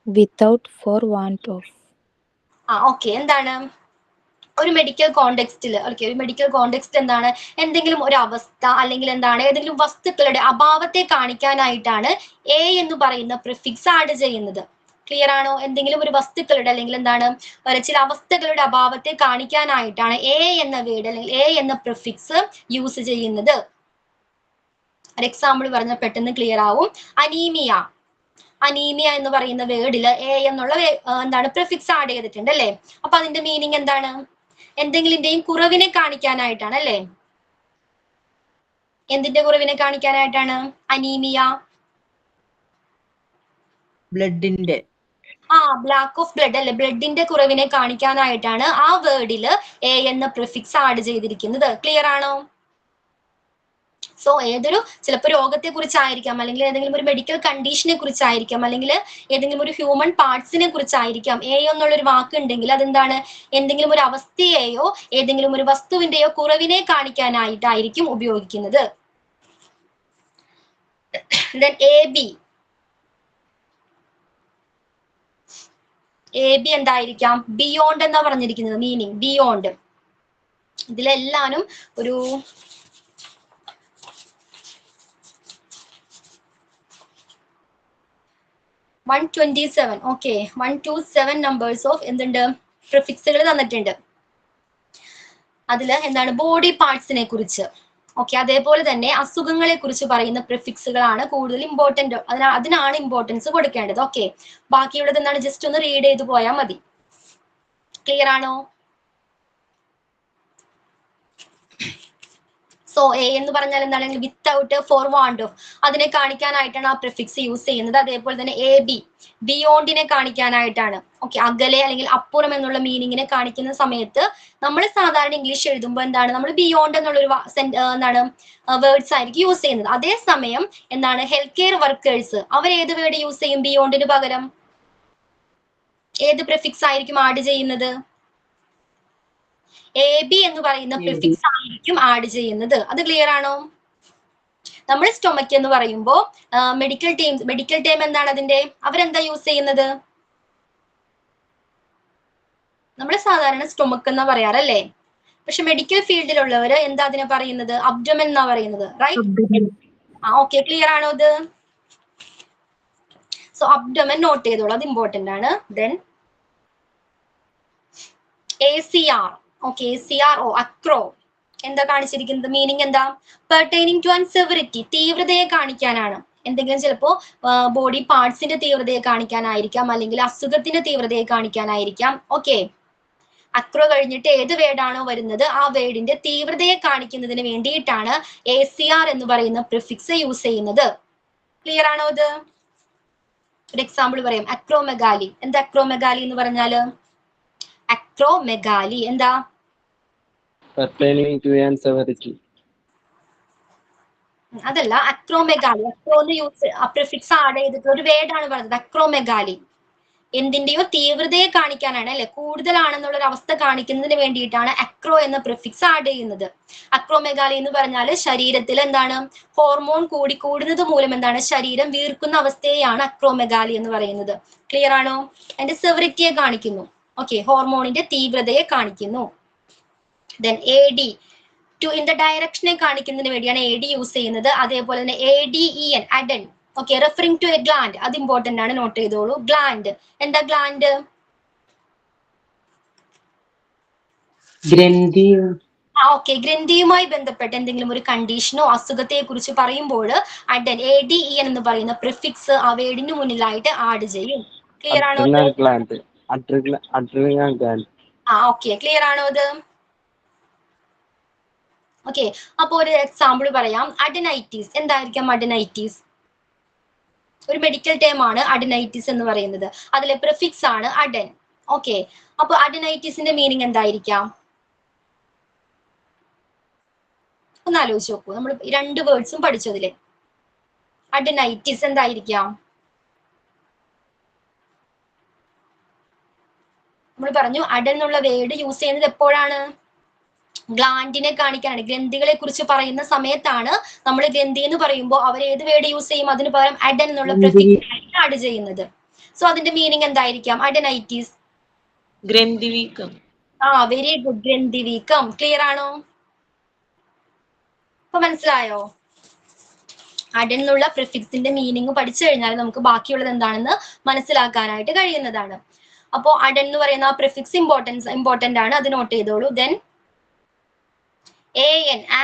without, for want of. Okay, എന്താണ് ഒരു മെഡിക്കൽ കോണ്ടെക്സ്റ്റിൽ? ഓക്കെ, ഒരു മെഡിക്കൽ കോണ്ടെക്സ്റ്റ് എന്താണ്? എന്തെങ്കിലും ഒരു അവസ്ഥ അല്ലെങ്കിൽ എന്താണ് ഏതെങ്കിലും വസ്തുക്കളുടെ അഭാവത്തെ കാണിക്കാനായിട്ടാണ് എ എന്ന് പറയുന്ന പ്രിഫിക്സ് ആഡ് ചെയ്യുന്നത്. ക്ലിയർ ആണോ? എന്തെങ്കിലും ഒരു വസ്തുക്കളുടെ അല്ലെങ്കിൽ എന്താണ് ചില അവസ്ഥകളുടെ അഭാവത്തെ കാണിക്കാനായിട്ടാണ് എ എന്ന വേർഡ് അല്ലെങ്കിൽ എ എന്ന പ്രിഫിക്സ് യൂസ് ചെയ്യുന്നത്. ഒരു എക്സാമ്പിൾ പറഞ്ഞാൽ പെട്ടെന്ന് ക്ലിയർ ആവും. അനീമിയ. അനീമിയ എന്ന് പറയുന്ന വേർഡിൽ എ എന്നുള്ള എന്താണ് പ്രിഫിക്സ് ആഡ് ചെയ്തിട്ടുണ്ട് അല്ലേ? അപ്പൊ അതിന്റെ മീനിങ് എന്താണ്? എന്തെങ്കിലിന്റെയും കുറവിനെ കാണിക്കാനായിട്ടാണ് അല്ലേ? എന്തിന്റെ കുറവിനെ കാണിക്കാനായിട്ടാണ് അനീമിയ? ബ്ലഡിന്റെ. ബ്ലാക്ക് ഓഫ് ബ്ലഡ് അല്ലെ? ബ്ലഡിന്റെ കുറവിനെ കാണിക്കാനായിട്ടാണ് ആ വേർഡിൽ എ എന്ന പ്രിഫിക്സ് ആഡ് ചെയ്തിരിക്കുന്നത്. ക്ലിയർ ആണോ? സോ ഏതൊരു ചിലപ്പോൾ രോഗത്തെ കുറിച്ചായിരിക്കാം അല്ലെങ്കിൽ ഏതെങ്കിലും ഒരു മെഡിക്കൽ കണ്ടീഷനെ കുറിച്ചായിരിക്കാം അല്ലെങ്കിൽ ഏതെങ്കിലും ഒരു ഹ്യൂമൻ പാർട്സിനെ കുറിച്ചായിരിക്കാം എ എന്നുള്ളൊരു വാക്ക് ഉണ്ടെങ്കിൽ അതെന്താണ് എന്തെങ്കിലും ഒരു അവസ്ഥയെയോ ഏതെങ്കിലും ഒരു വസ്തുവിന്റെയോ കുറവിനെ കാണിക്കാനായിട്ടായിരിക്കും ഉപയോഗിക്കുന്നത്. എ ബി എന്തായിരിക്കാം? ബിയോണ്ട് എന്നാ പറഞ്ഞിരിക്കുന്നത് മീനിങ്, ബിയോണ്ട്. ഇതിലെല്ലാനും ഒരു 127 ഓക്കെ 127 നമ്പേഴ്സ് ഓഫ് എന്തുണ്ട് പ്രിഫിക്സുകൾ തന്നിട്ടുണ്ട്. അതില് എന്താണ് ബോഡി പാർട്സിനെ കുറിച്ച്. ഓക്കെ, അതേപോലെ തന്നെ അസുഖങ്ങളെ കുറിച്ച് പറയുന്ന പ്രിഫിക്സുകളാണ് കൂടുതൽ ഇമ്പോർട്ടന്റ്. അതിനാണ് ഇമ്പോർട്ടൻസ് കൊടുക്കേണ്ടത്. ഓക്കെ, ബാക്കിയുള്ളത് എന്താണ് ജസ്റ്റ് ഒന്ന് റീഡ് ചെയ്ത് പോയാൽ മതി. ക്ലിയർ ആണോ? സോ എ എന്ന് പറഞ്ഞാൽ എന്താണ്? വിത്തൗട്ട്, ഫോർ വാണ്ട് ഓഫ് അതിനെ കാണിക്കാനായിട്ടാണ് ആ പ്രിഫിക്സ് യൂസ് ചെയ്യുന്നത്. അതേപോലെ തന്നെ എ ബി ബിയോണ്ടിനെ കാണിക്കാനായിട്ടാണ്. ഓക്കെ, അകലെ അല്ലെങ്കിൽ അപ്പുറം എന്നുള്ള മീനിങ്ങിനെ കാണിക്കുന്ന സമയത്ത് നമ്മൾ സാധാരണ ഇംഗ്ലീഷ് എഴുതുമ്പോൾ എന്താണ് നമ്മൾ ബിയോണ്ട് എന്നുള്ളൊരു എന്താണ് വേർഡ്സ് ആയിരിക്കും യൂസ് ചെയ്യുന്നത്. അതേസമയം എന്താണ് ഹെൽത്ത് കെയർ വർക്കേഴ്സ് അവർ ഏത് വേർഡ് യൂസ് ചെയ്യും? ബിയോണ്ടിന് പകരം ഏത് പ്രിഫിക്സ് ആയിരിക്കും ആഡ് ചെയ്യുന്നത്? എ ബി എന്ന് പറയുന്ന പ്രിഫിക്സ് ആയിരിക്കും ആഡ് ചെയ്യുന്നത്. അത് ക്ലിയർ ആണോ? നമ്മൾ സ്റ്റൊമക് എന്ന് പറയുമ്പോൾ മെഡിക്കൽ ടേം എന്താണ് അതിന്റെ? അവരെന്താ യൂസ് ചെയ്യുന്നത്? നമ്മൾ സാധാരണ സ്റ്റൊമക് എന്നാ പറയാറല്ലേ? പക്ഷെ മെഡിക്കൽ ഫീൽഡിലുള്ളവര് എന്താ അതിനെ പറയുന്നത്? അബ്ഡമൻ എന്നാ പറയുന്നത്. റൈറ്റ്? ഓക്കെ, ക്ലിയർ ആണോ ഇത്? സോ അബ്ഡമൻ നോട്ട് ചെയ്തോളൂ, അത് ഇമ്പോർട്ടന്റ് ആണ്. Then ACR. Okay, ACRO acro എന്താ കാണിച്ചിരിക്കുന്നത്? മീനിങ് എന്താ? പെർട്ടൈനിങ് ടു ആൻ സെവറിറ്റി, തീവ്രതയെ കാണിക്കാനാണ്. എന്തെങ്കിലും ചിലപ്പോ ബോഡി പാർട്സിന്റെ തീവ്രതയെ കാണിക്കാനായിരിക്കാം അല്ലെങ്കിൽ അസുഖത്തിന്റെ തീവ്രതയെ കാണിക്കാനായിരിക്കാം. ഓക്കെ, അക്രോ കഴിഞ്ഞിട്ട് ഏത് വേർഡാണോ വരുന്നത് ആ വേർഡിന്റെ തീവ്രതയെ കാണിക്കുന്നതിന് വേണ്ടിയിട്ടാണ് ACR എന്ന് പറയുന്ന പ്രിഫിക്സ് യൂസ് ചെയ്യുന്നത്. ക്ലിയർ ആണോ ഇത്? ഒരു എക്സാമ്പിൾ പറയാം. അക്രോമെഗാലി. എന്താ അക്രോമെഗാലി എന്ന് പറഞ്ഞാല്? അക്രോമെഗാലി എന്താ? pertaining to an severity. അതല്ല, അക്രോമെഗാലി. അക്രോന്ന് യൂസ് പ്രിഫിക്സ് ആഡ് ചെയ്തിട്ട് ഒരു വേർഡാണ് പറഞ്ഞത് അക്രോമെഗാലി. എന്തിന്റെയോ തീവ്രതയെ കാണിക്കാനാണ് അല്ലെ? കൂടുതലാണെന്നുള്ള ഒരു അവസ്ഥ കാണിക്കുന്നതിന് വേണ്ടിയിട്ടാണ് അക്രോ എന്ന പ്രിഫിക്സ് ആഡ് ചെയ്യുന്നത്. അക്രോമെഗാലി എന്ന് പറഞ്ഞാൽ ശരീരത്തിൽ എന്താണ് ഹോർമോൺ കൂടുന്നത് മൂലം എന്താണ് ശരീരം വീർക്കുന്ന അവസ്ഥയെയാണ് അക്രോമെഗാലി എന്ന് പറയുന്നത്. ക്ലിയർ ആണോ? അതിന്റെ സെവറിറ്റിയെ കാണിക്കുന്നു. ഓക്കെ, ഹോർമോണിന്റെ തീവ്രതയെ കാണിക്കുന്നു. Then AD to in the ഡയറക്ഷനെ കാണിക്കുന്നതിന് വേണ്ടിയാണ് AD യൂസ് ചെയ്യുന്നത്. അതേപോലെ തന്നെ ADEN aden. Okay, referring to a gland, അത് ഇമ്പോർട്ടന്റ് ആണ്, നോട്ട് ചെയ്തോളൂ. ഗ്ലാൻഡ് എന്താ? ഗ്ലാൻഡ് ഗ്രന്ഥി. ഓക്കെ, ഗ്രന്ഥിയുമായി ബന്ധപ്പെട്ട എന്തെങ്കിലും ഒരു കണ്ടീഷനോ അസുഖത്തെ കുറിച്ച് പറയുമ്പോൾ അഡൻ ADEN എന്ന് പറയുന്ന പ്രിഫിക്സ് ആ വേർഡിന് മുന്നിലായിട്ട് ആഡ് ചെയ്യും. ക്ലിയർ ആണോ? Adrenal gland, adrenal gland. Okay, clear ആണോ അത്? ഓക്കെ, അപ്പൊ ഒരു എക്സാമ്പിൾ പറയാം. അഡനൈറ്റിസ്. എന്തായിരിക്കാം അഡനൈറ്റിസ്? ഒരു മെഡിക്കൽ ടേം ആണ് അഡനൈറ്റിസ് എന്ന് പറയുന്നത്. അതിലെ പ്രിഫിക്സ് ആണ് അഡൻ. ഓക്കെ, അപ്പൊ അഡനൈറ്റിസിന്റെ മീനിങ് എന്തായിരിക്കാം? ഒന്ന് ആലോചിച്ച് നോക്കൂ. നമ്മൾ 2 വേർഡ്സും പഠിച്ചതില് അഡനൈറ്റിസ് എന്തായിരിക്കാം? നമ്മൾ പറഞ്ഞു അഡൻ എന്നുള്ള വേർഡ് യൂസ് ചെയ്യുന്നത് എപ്പോഴാണ്? ഗ്ലാൻഡിനെ കാണിക്കാനാണ്, ഗ്രന്ഥികളെ കുറിച്ച് പറയുന്ന സമയത്താണ് നമ്മൾ ഗ്രന്ഥി എന്ന് പറയുമ്പോൾ അവർ ഏത് വേർഡ് യൂസ് ചെയ്യും? അതിന് പകരം അഡൻ എന്നുള്ള പ്രിഫിക്സ് ആഡ് ചെയ്യുന്നത്. സോ അതിന്റെ മീനിങ് എന്തായിരിക്കാം? അഡനൈറ്റിസ്. ഗ്രന്ഥി വീക്കം. വെരി ഗുഡ്, ഗ്രന്ഥി വീക്കം. ക്ലിയർ ആണോ? അപ്പൊ മനസ്സിലായോ? അഡൻ എന്നുള്ള പ്രിഫിക്സിന്റെ മീനിങ് പഠിച്ചു കഴിഞ്ഞാൽ നമുക്ക് ബാക്കിയുള്ളത് എന്താണെന്ന് മനസ്സിലാക്കാനായിട്ട് കഴിയുന്നതാണ്. അപ്പോ അഡൻ എന്ന് പറയുന്ന ആ പ്രിഫിക്സ് ഇമ്പോർട്ടന്റ് ആണ്, അത് നോട്ട് ചെയ്തോളൂ. Then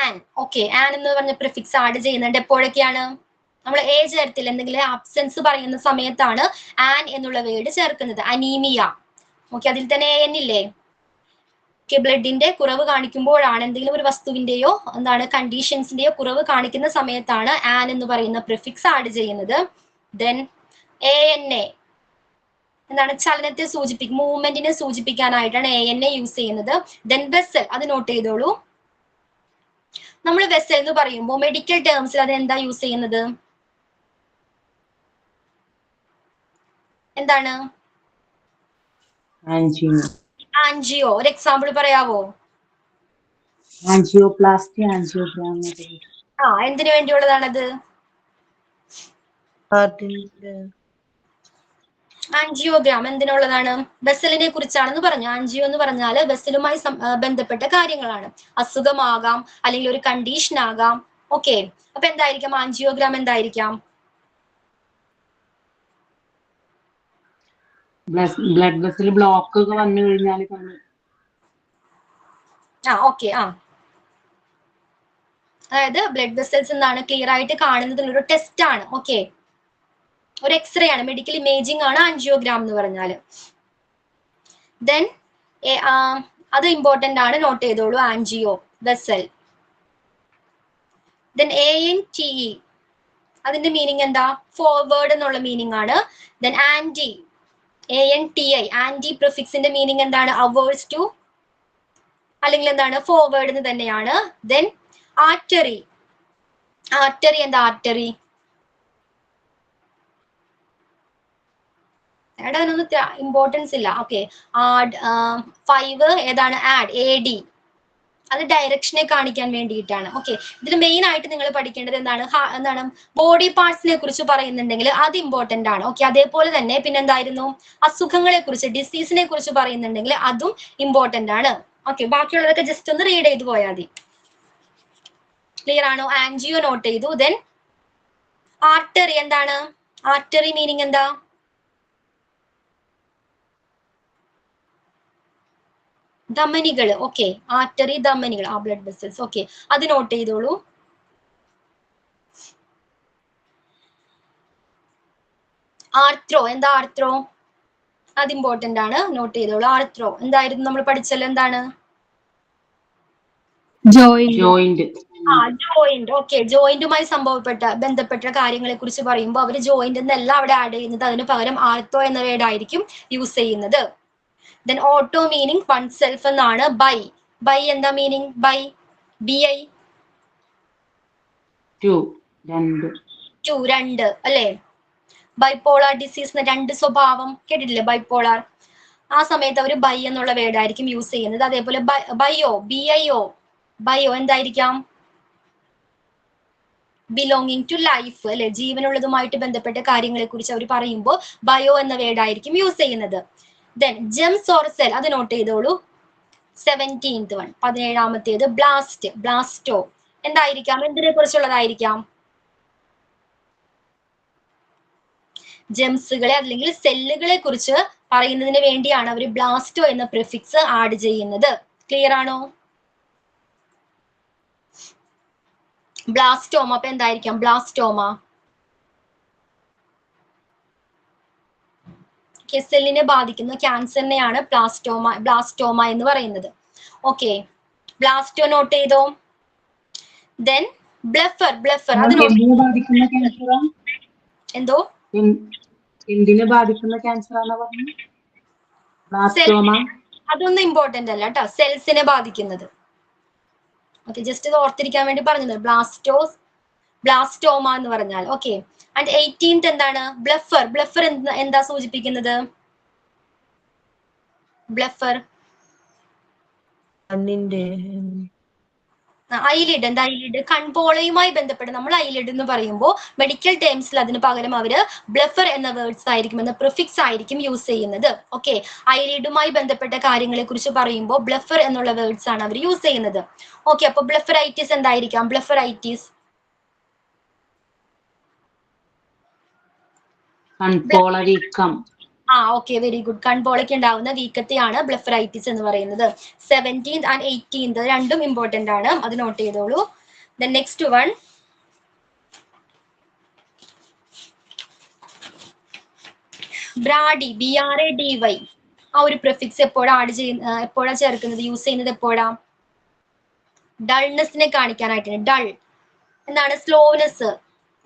an. ഓക്കെ, ആൻ എന്ന് പറഞ്ഞ പ്രിഫിക്സ് ആഡ് ചെയ്യുന്നുണ്ട് എപ്പോഴൊക്കെയാണ്? നമ്മൾ ചേർത്തില്ല, എന്തെങ്കിലും ആബ്സെൻസ് പറയുന്ന സമയത്താണ് ആൻ എന്നുള്ള വേർഡ് ചേർക്കുന്നത്. അനീമിയ. ഓക്കെ, അതിൽ തന്നെ AN ഇല്ലേ? ബ്ലഡിന്റെ കുറവ് കാണിക്കുമ്പോഴാണ്, എന്തെങ്കിലും ഒരു വസ്തുവിന്റെയോ കണ്ടീഷൻസിന്റെയോ കുറവ് കാണിക്കുന്ന സമയത്താണ് ആൻ എന്ന് പറയുന്ന പ്രിഫിക്സ് ആഡ് ചെയ്യുന്നത്. ദെൻ ANA ചലനത്തെ സൂചിപ്പിക്കും, മൂവ്മെന്റിനെ സൂചിപ്പിക്കാനായിട്ടാണ് ANA യൂസ് ചെയ്യുന്നത്. ദെൻ വെസൽ, അത് നോട്ട് ചെയ്തോളൂ. നമ്മൾ വെസൽ എന്ന് പറയുമ്പോൾ മെഡിക്കൽ ടേംസിൽ അത് എന്താ യൂസ് ചെയ്യുന്നത്? എന്താണ്? ആൻജിയോ. ഒരു എക്സാമ്പിൾ പറയാവോ? Angioplasty, angiogram. എന്തിനു വേണ്ടിയുള്ളതാണത്? ആൻജിയോഗ്രാം എന്തിനുള്ളതാണ്? വെസലിനെ കുറിച്ചാണെന്ന് പറഞ്ഞു. ആൻജിയോ എന്ന് പറഞ്ഞാൽ വെസലുമായി ബന്ധപ്പെട്ട കാര്യങ്ങളാണ്. അസുഖമാകാം, അല്ലെങ്കിൽ ഒരു കണ്ടീഷൻ ആകാം. ഓക്കെ, അപ്പൊ എന്തായിരിക്കാം ആൻജിയോഗ്രാം? എന്തായിരിക്കാം? ബ്ലഡ് വെസൽ ബ്ലോക്ക് ഒക്കെ വന്നു കഴിഞ്ഞാൽ ഓക്കെ, അതായത് ബ്ലഡ് വെസൽസ് എന്താണ് ക്ലിയർ ആയിട്ട് കാണുന്നതിനുള്ള ടെസ്റ്റ് ആണ്. ഓക്കെ, ഒരു എക്സ്റേ ആണ്, മെഡിക്കൽ ഇമേജിംഗ് ആണ് ആൻജിയോഗ്രാം എന്ന് പറഞ്ഞാല്. ദെൻ അത് ഇമ്പോർട്ടന്റ് ആണ്, നോട്ട് ചെയ്തോളൂ. Angio, vessel. ദെൻ ANTE, അതിന്റെ മീനിങ് എന്താ? ഫോർവേഡ് എന്നുള്ള മീനിങ് ആണ്. Then anti, ANTI, anti പ്രിഫിക്സിന്റെ meaning എന്താണ്? അവേഴ്സ് ടു, അല്ലെങ്കിൽ എന്താണ്? ഫോർവേഡ് എന്ന് തന്നെയാണ്. Then artery. ആർട്ടറി എന്താ? ആർട്ടറി അതിനൊന്നും ഇമ്പോർട്ടൻസ് ഇല്ല. ഓക്കെ, 5 ഏതാണ്? AD, അത് ഡയറക്ഷനെ കാണിക്കാൻ വേണ്ടിയിട്ടാണ്. ഓക്കെ, ഇതിൽ മെയിൻ ആയിട്ട് നിങ്ങൾ പഠിക്കേണ്ടത് എന്താണ്? ബോഡി പാർട്സിനെ കുറിച്ച് പറയുന്നുണ്ടെങ്കിൽ അത് ഇമ്പോർട്ടന്റ് ആണ്. ഓക്കെ, അതേപോലെ തന്നെ പിന്നെന്തായിരുന്നു? അസുഖങ്ങളെ കുറിച്ച്, ഡിസീസിനെ കുറിച്ച് പറയുന്നുണ്ടെങ്കിൽ അതും ഇമ്പോർട്ടന്റ് ആണ്. ഓക്കെ, ബാക്കിയുള്ളതൊക്കെ ജസ്റ്റ് ഒന്ന് റീഡ് ചെയ്ത് പോയാൽ മതി. ക്ലിയർ ആണോ? ആൻജിയോ നോട്ട് ചെയ്തു. ദെൻ ആർട്ടറി എന്താണ്? ആർട്ടറി മീനിങ് എന്താ? ധമനികൾ. ഓക്കെ, ആർട്ടറി ധമനികൾ, ബ്ലഡ് വെസൽസ്. ഓക്കെ, അത് നോട്ട് ചെയ്തോളൂ. ആർത്രോ എന്താ? ആർത്രോ അത് ഇമ്പോർട്ടന്റ് ആണ്, നോട്ട് ചെയ്തോളൂ. ആർത്രോ എന്തായിരുന്നു നമ്മൾ പഠിച്ചല്ലോ? എന്താണ്? ജോയിന്റ്. ജോയിന്റ്. ഓക്കെ, ജോയിന്റുമായി ബന്ധപ്പെട്ട കാര്യങ്ങളെ കുറിച്ച് പറയുമ്പോൾ അവർ ജോയിന്റ് എന്നല്ല അവിടെ ആഡ് ചെയ്യുന്നത്, അതിന് പകരം ആർത്തോ എന്ന വേർഡ് ആയിരിക്കും യൂസ് ചെയ്യുന്നത്. Then auto meaning oneself bi. Bi. ബൈ എന്താ മീനിങ്? Bi, BI. 2 അല്ലെ? ബൈപോളാർ ഡിസീസ്, 2 സ്വഭാവം കേട്ടിട്ടില്ലേ? ബൈപോളാർ. ആ സമയത്ത് അവർ ബൈ എന്നുള്ള വേർഡ് ആയിരിക്കും യൂസ് ചെയ്യുന്നത്. അതേപോലെ ബയോ, BIO, ബയോ എന്തായിരിക്കാം? ബിലോങ്ങിങ് ടു ലൈഫ് അല്ലെ? ജീവനുള്ളതുമായിട്ട് ബന്ധപ്പെട്ട കാര്യങ്ങളെ കുറിച്ച് അവർ പറയുമ്പോൾ ബയോ എന്ന വേർഡ് ആയിരിക്കും യൂസ് ചെയ്യുന്നത്. ദെൻ ജെംസ് ഓർ സെൽ, അത് നോട്ട് ചെയ്തോളൂ. 17th one, 17ാമത്തേത് ബ്ലാസ്റ്റ്, ബ്ലാസ്റ്റോ എന്തായിരിക്കാം? എന്തിനെ കുറിച്ചുള്ളതായിരിക്കാം? ജെംസുകളെ അല്ലെങ്കിൽ സെല്ലുകളെ കുറിച്ച് പറയുന്നതിന് വേണ്ടിയാണ് അവർ ബ്ലാസ്റ്റോ എന്ന പ്രിഫിക്സ് ആഡ് ചെയ്യുന്നത്. ക്ലിയർ ആണോ? ബ്ലാസ്റ്റോമ. അപ്പൊ എന്തായിരിക്കാം ബ്ലാസ്റ്റോമ? സെല്ലിനെ ബാധിക്കുന്ന ക്യാൻസറിനെയാണ് ബ്ലാസ്റ്റോമ എന്ന് പറയുന്നത്. ഓക്കെ, ബ്ലാസ്റ്റോ നോട്ട് ചെയ്തോ. ദെൻ ബ്ലഫർ അത് എന്തിനെ ബാധിക്കുന്ന ക്യാൻസറാ? എന്തോ എന്തിനെ ബാധിക്കുന്ന ക്യാൻസറാണ് പറഞ്ഞത്? ബ്ലാസ്റ്റോമ. അതൊന്നും ഇമ്പോർട്ടന്റ് അല്ല കേട്ടോ, സെൽസിനെ ബാധിക്കുന്നത്. ഓക്കെ, ജസ്റ്റ് ഇത് ഓർത്തിരിക്കാൻ വേണ്ടി പറഞ്ഞത് ബ്ലാസ്റ്റോമ എന്ന് പറഞ്ഞാൽ. ഓക്കെ, ആൻഡ് 18th എന്താണ്? ബ്ലഫർ എന്താ സൂചിപ്പിക്കുന്നത്? ബ്ലഫർ ഐലിഡ്. എന്താ ഐലിഡ്? കൺപോളയുമായി ബന്ധപ്പെട്ട് നമ്മൾ ഐലിഡ് എന്ന് പറയുമ്പോൾ മെഡിക്കൽ ടേംസിൽ അതിന് പകരം അവര് ബ്ലഫർ എന്ന വേർഡ്സ് ആയിരിക്കും, എന്ന പ്രിഫിക്സ് ആയിരിക്കും യൂസ് ചെയ്യുന്നത്. ഓക്കെ, ഐലിഡുമായി ബന്ധപ്പെട്ട കാര്യങ്ങളെ കുറിച്ച് പറയുമ്പോൾ ബ്ലഫർ എന്നുള്ള വേർഡ്സ് ആണ് അവർ യൂസ് ചെയ്യുന്നത്. ഓക്കെ, അപ്പൊ ബ്ലഫറൈറ്റിസ് എന്തായിരിക്കാം? ബ്ലഫറൈറ്റിസ് കൺപോള വീക്കം. Okay, very good. കൺപോളയ്ക്ക് ഉണ്ടാവുന്ന വീക്കത്തെയാണ് ബ്ലഫറൈറ്റിസ് എന്ന് പറയുന്നത്. 17th and 18th രണ്ടും ഇമ്പോർട്ടന്റ് ആണ്, അത് നോട്ട് ചെയ്തോളൂ. Then next one, brady, BRADY. ആ ഒരു പ്രിഫിക്സ് എപ്പോഴാ ചേർക്കുന്നത്, യൂസ് ചെയ്യുന്നത് എപ്പോഴാ? ഡൾനെസ്സിനെ കാണിക്കാനായിട്ടാണ്. ഡൾ എന്താണ്? സ്ലോനെസ്.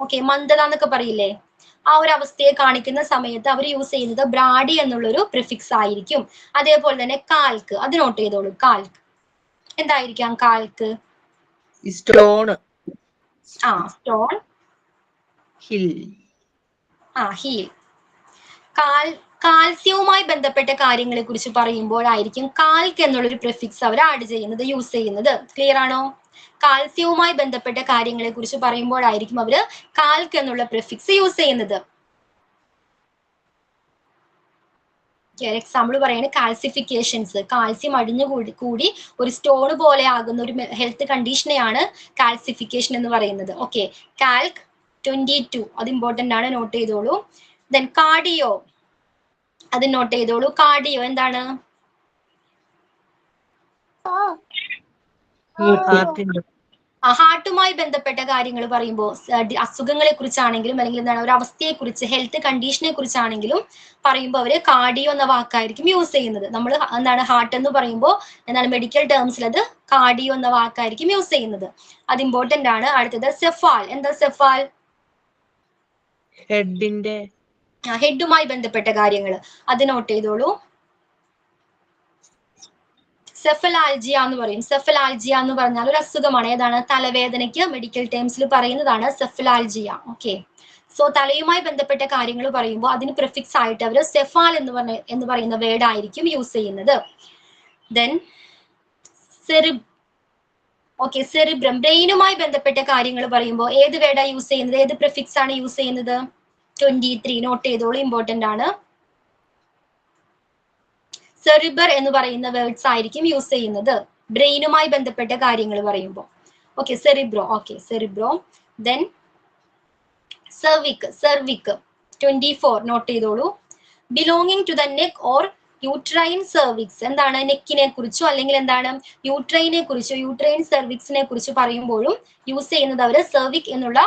ഓക്കെ, മന്ദത എന്നൊക്കെ പറയില്ലേ, ആ ഒരു അവസ്ഥയെ കാണിക്കുന്ന സമയത്ത് അവർ യൂസ് ചെയ്യുന്നത് ബ്രാഡി എന്നുള്ളൊരു പ്രിഫിക്സ് ആയിരിക്കും. അതേപോലെ തന്നെ കാൽക്ക്, അത് നോട്ട് ചെയ്തോളൂ. കാൽക്ക് എന്തായിരിക്കാം? Calc stone. Stone. Hill. Heel. കാൽസ്യവുമായി ബന്ധപ്പെട്ട കാര്യങ്ങളെ കുറിച്ച് പറയുമ്പോഴായിരിക്കും കാൽക്ക് എന്നുള്ളൊരു പ്രിഫിക്സ് അവർ ആഡ് ചെയ്യുന്നത്, യൂസ് ചെയ്യുന്നത്. ക്ലിയർ ആണോ? കാൽസ്യവുമായി ബന്ധപ്പെട്ട കാര്യങ്ങളെ കുറിച്ച് പറയുമ്പോഴായിരിക്കും അവര് കാൽക്ക് എന്നുള്ള പ്രിഫിക്സ് യൂസ് ചെയ്യുന്നത്. എക്സാമ്പിൾ പറയാണ് കാൽസിഫിക്കേഷൻസ്. കാൽസ്യം അടിഞ്ഞു കൂടി ഒരു സ്റ്റോൺ പോലെ ആകുന്ന ഒരു ഹെൽത്ത് കണ്ടീഷനെയാണ് കാൽസിഫിക്കേഷൻ എന്ന് പറയുന്നത്. ഓക്കെ, കാൽക്ക് 22 അത് ഇമ്പോർട്ടന്റ് ആണ്, നോട്ട് ചെയ്തോളൂ. ദെൻ കാർഡിയോ, അത് നോട്ട് ചെയ്തോളൂ. കാർഡിയോ എന്താണ്? ഹാർട്ടുമായി ബന്ധപ്പെട്ട കാര്യങ്ങൾ പറയുമ്പോൾ അസുഖങ്ങളെ കുറിച്ചാണെങ്കിലും അല്ലെങ്കിൽ എന്താണ് ഒരു അവസ്ഥയെ കുറിച്ച്, ഹെൽത്ത് കണ്ടീഷനെ കുറിച്ചാണെങ്കിലും പറയുമ്പോൾ അവര് കാർഡിയോ എന്ന വാക്കായിരിക്കും യൂസ് ചെയ്യുന്നത്. നമ്മൾ എന്താണ് ഹാർട്ട് എന്ന് പറയുമ്പോൾ എന്താണ് മെഡിക്കൽ ടേംസിൽ അത് കാർഡിയോ എന്ന വാക്കായിരിക്കും യൂസ് ചെയ്യുന്നത്. അത് ഇമ്പോർട്ടന്റ് ആണ്. അടുത്തത് സെഫാൽ. എന്താ സെഫാൽ? ഹെഡുമായി ബന്ധപ്പെട്ട കാര്യങ്ങൾ, അത് നോട്ട് ചെയ്തോളൂ. സെഫലാൽജിയ എന്ന് പറയും. സെഫലാൽജിയ എന്ന് പറഞ്ഞാൽ ഒരു അസുഖമാണ്. ഏതാണ്? തലവേദനയ്ക്ക് മെഡിക്കൽ ടേംസിൽ പറയുന്നതാണ് സെഫലാൽജിയ. ഓക്കെ, സോ തലയുമായി ബന്ധപ്പെട്ട കാര്യങ്ങൾ പറയുമ്പോൾ അതിന് പ്രിഫിക്സ് ആയിട്ട് അവർ സെഫാൽ എന്ന് പറയുന്ന വേർഡ് ആയിരിക്കും യൂസ് ചെയ്യുന്നത്. Then cerebrum. ബ്രെയിനുമായി ബന്ധപ്പെട്ട കാര്യങ്ങൾ പറയുമ്പോൾ ഏത് വേർഡാ യൂസ് ചെയ്യുന്നത്? ഏത് പ്രിഫിക്സ് ആണ് യൂസ് ചെയ്യുന്നത്? 23 നോട്ട് ചെയ്തോളൂ, ഇമ്പോർട്ടന്റ് ആണ്. സെറിബർ എന്ന് പറയുന്ന വേർഡ്സ് ആയിരിക്കും യൂസ് ചെയ്യുന്നത് ബ്രെയിനുമായി ബന്ധപ്പെട്ട കാര്യങ്ങൾ പറയുമ്പോൾ. Okay, cerebro. Okay, cerebro. Then cervic. 24 note ചെയ്തോളൂ. Belonging to the neck or uterine cervix. എന്താണ്? നെക്കിനെ കുറിച്ചോ അല്ലെങ്കിൽ എന്താണ് യൂട്രൈനെ കുറിച്ചോ, യൂട്രൈൻ സെർവിക്സിനെ കുറിച്ച് പറയുമ്പോഴും യൂസ് ചെയ്യുന്നത് അവര് സെർവിക് എന്നുള്ള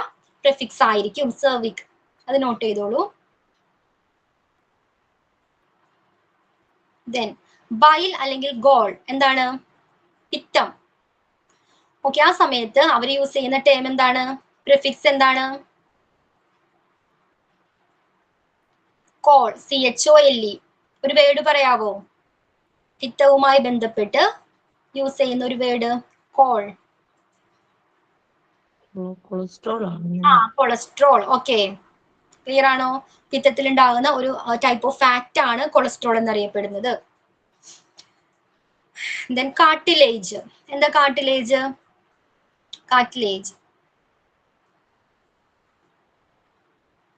പ്രിഫിക്സ് ആയിരിക്കും. സെർവിക്, അത് നോട്ട് ചെയ്തോളൂ. ദെൻ ബൈൽ അല്ലെങ്കിൽ ഗോൾ. എന്താണ്? പിത്തം. ഓക്കെ, ആ സമയത്ത് അവർ യൂസ് ചെയ്യുന്ന ടേം എന്താണ്? പ്രിഫിക്സ് എന്താണ്? കോൾ. CHOLE. ഒരു വേർഡ് പറയാവോ? പിത്തവുമായി ബന്ധപ്പെട്ട് യൂസ് ചെയ്യുന്ന ഒരു word. Call. Cholesterol. Okay, clear ആണോ? പിത്തത്തിൽ ഉണ്ടാകുന്ന ഒരു ടൈപ്പ് ഓഫ് ഫാറ്റ് ആണ് കൊളസ്ട്രോൾ എന്നറിയപ്പെടുന്നത്. Then cartilage. എന്താ കാർട്ടിലേജ്?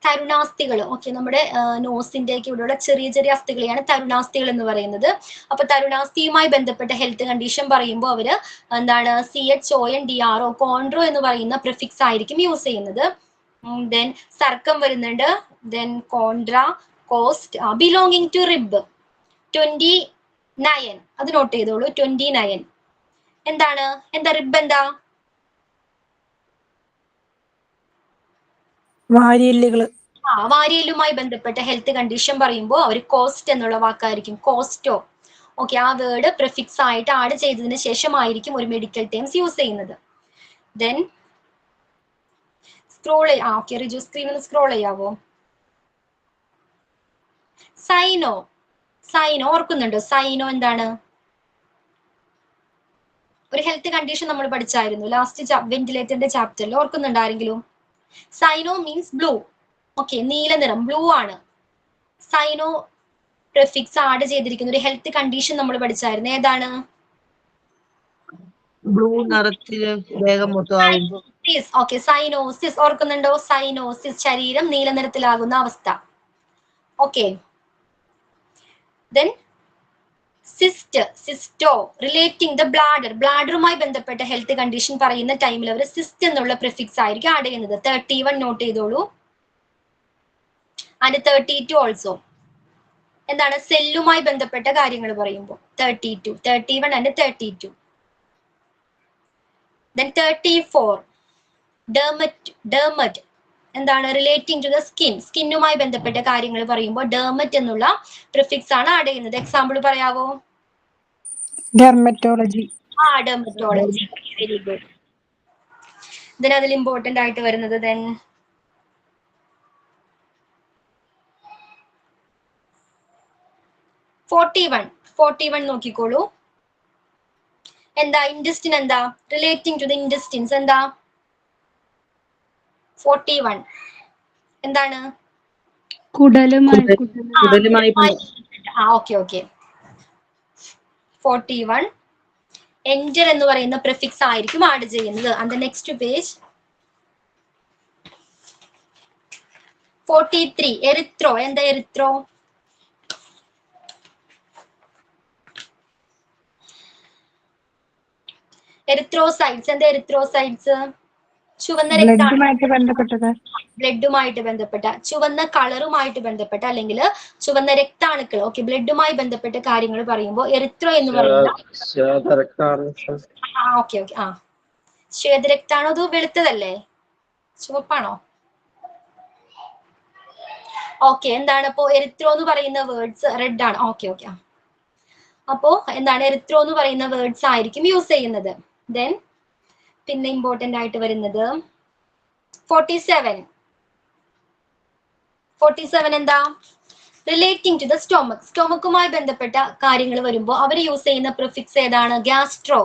തരുണാസ്ഥികൾ. ഓക്കെ, നമ്മുടെ നോസിന്റെ ഒക്കെ ഇവിടെയുള്ള ചെറിയ ചെറിയ അസ്ഥികളെയാണ് തരുണാസ്ഥികൾ എന്ന് പറയുന്നത്. അപ്പൊ തരുണാസ്ഥിയുമായി ബന്ധപ്പെട്ട ഹെൽത്ത് കണ്ടീഷൻ പറയുമ്പോൾ അവര് എന്താണ്? CHONDRO, കോൺട്രോ എന്ന് പറയുന്ന പ്രിഫിക്സ് ആയിരിക്കും യൂസ് ചെയ്യുന്നത്. ദെൻ സർക്കം വരുന്നുണ്ട്. Then contra, cost. Belonging to rib. 29 അത് നോട്ട് ചെയ്തോളൂ. 29 എന്താണ്? എന്താ റിബ്? എന്താ? വാരിയല്ലുകള്. വാരിയലുമായി ബന്ധപ്പെട്ട ഹെൽത്ത് കണ്ടീഷൻ പറയുമ്പോൾ അവർ കോസ്റ്റ് എന്നുള്ള വാക്കായിരിക്കും. കോസ്റ്റോ, ഓക്കെ, ആ വേർഡ് പ്രിഫിക്സ് ആയിട്ട് ആഡ് ചെയ്തതിന് ശേഷമായിരിക്കും ഒരു മെഡിക്കൽ ടേംസ് യൂസ് ചെയ്യുന്നത്. Then scroll okay, Riju screen ഒന്ന് സ്ക്രോൾ ചെയ്യാവോ? സൈനോ, സൈനോ ഓർക്കുന്നുണ്ടോ? സൈനോ എന്താണ്? ഒരു ഹെൽത്ത് കണ്ടീഷൻ നമ്മൾ പഠിച്ചായിരുന്നു ലാസ്റ്റ് വെന്റിലേറ്ററിന്റെ ചാപ്റ്ററിൽ, ഓർക്കുന്നുണ്ടോ ആരെങ്കിലും? സൈനോ മീൻസ് ബ്ലൂ. ഓക്കെ, നീല നിറം, ബ്ലൂ ആണ്. സൈനോ പ്രിഫിക്സ് ആഡ് ചെയ്തിരിക്കുന്ന ഒരു ഹെൽത്ത് കണ്ടീഷൻ നമ്മൾ പഠിച്ചായിരുന്നു. ഏതാണ്? ബ്ലൂ നിറത്തില് വേഗം മൊത്തമാകുമ്പോ. ഓക്കെ, സൈനോസിസ് ഓർക്കുന്നുണ്ടോ? സൈനോസിസ്, ശരീരം നീല നിറത്തിലാകുന്ന അവസ്ഥ. Okay, then cyst, cysto, relating the bladder, ബ്ലാഡറുമായി ബന്ധപ്പെട്ട ഹെൽത്ത് കണ്ടീഷൻ പറയുന്ന ടൈമിൽ അവർ സിസ്റ്റ് എന്നുള്ള പ്രിഫിക്സ് ആയിരിക്കും ആഡ് ചെയ്യുന്നത്. 31 നോട്ട് ചെയ്തോളൂ. And 32 also. എന്താണ്? സെല്ലുമായി ബന്ധപ്പെട്ട കാര്യങ്ങൾ പറയുമ്പോൾ 32, 31 ആൻഡ് 32. Then 34, ഡെർമറ്റ് എന്താണ്? റിലേറ്റിംഗ് ടു ദ സ്കിൻ, സ്കിന്നുമായി ബന്ധപ്പെട്ട കാര്യങ്ങൾ പറയുമ്പോൾ ഡെർമറ്റ് എന്നുള്ള പ്രിഫിക്സ് ആണ് ആഡ് ചെയ്യുന്നത്. എക്സാമ്പിൾ പറയാവോ? Dermatology. Dermatology, very good. Then അതിൽ ഇമ്പോർട്ടന്റ് ആയിട്ട് വരുന്നത് ദെൻ 41 നോക്കിക്കോളൂ. എന്താ? ഇൻഡസ്റ്റിൻ. എന്താ? റിലേറ്റിംഗ് ടു ദ ഇൻഡസ്റ്റിൻസ് എന്താ? 41 എന്താണ്? കുടലുമായി ഓക്കെ. 41 എൻറ്റർ എന്ന് പറയുന്ന പ്രിഫിക്സ് ആയിരിക്കും ആഡ് ചെയ്യുന്നത്. And next page 43, erythro. എന്താ എറിത്രോ? എറിത്രോസൈറ്റ്സ്. എന്താ എറിത്രോസൈറ്റ്സ്? ചുവന്ന ബ്ലഡുമായിട്ട് ബന്ധപ്പെട്ടത്. ബ്ലഡുമായിട്ട് ബന്ധപ്പെട്ട, ചുവന്ന കളറുമായിട്ട് ബന്ധപ്പെട്ട അല്ലെങ്കിൽ ചുവന്ന രക്താണുക്കൾ. ഓക്കെ, ബ്ലഡുമായി ബന്ധപ്പെട്ട കാര്യങ്ങൾ പറയുമ്പോൾ എറിത്രോ എന്ന് പറയുന്ന ഓക്കെ ശ്വേതരക്താണോ? അത് വെളുത്തതല്ലേ? ചുവപ്പാണോ? ഓക്കെ, എന്താണ് അപ്പോ എറിത്രോ എന്ന് പറയുന്ന വേർഡ്സ് റെഡ് ആണ്. ഓക്കെ. അപ്പോ എന്താണ്? എറിത്രോ എന്ന് പറയുന്ന വേർഡ്സ് ആയിരിക്കും യൂസ് ചെയ്യുന്നത്. ദെൻ പിന്നെ ഇമ്പോർട്ടന്റ് ആയിട്ട് വരുന്നത് 47 എന്താ? റിലേറ്റിംഗ് ടു ദ സ്റ്റൊമക്, സ്റ്റൊമക്കുമായി ബന്ധപ്പെട്ട കാര്യങ്ങൾ വരുമ്പോൾ അവർ യൂസ് ചെയ്യുന്ന പ്രിഫിക്സ് ഏതാണ്? ഗ്യാസ്ട്രോ.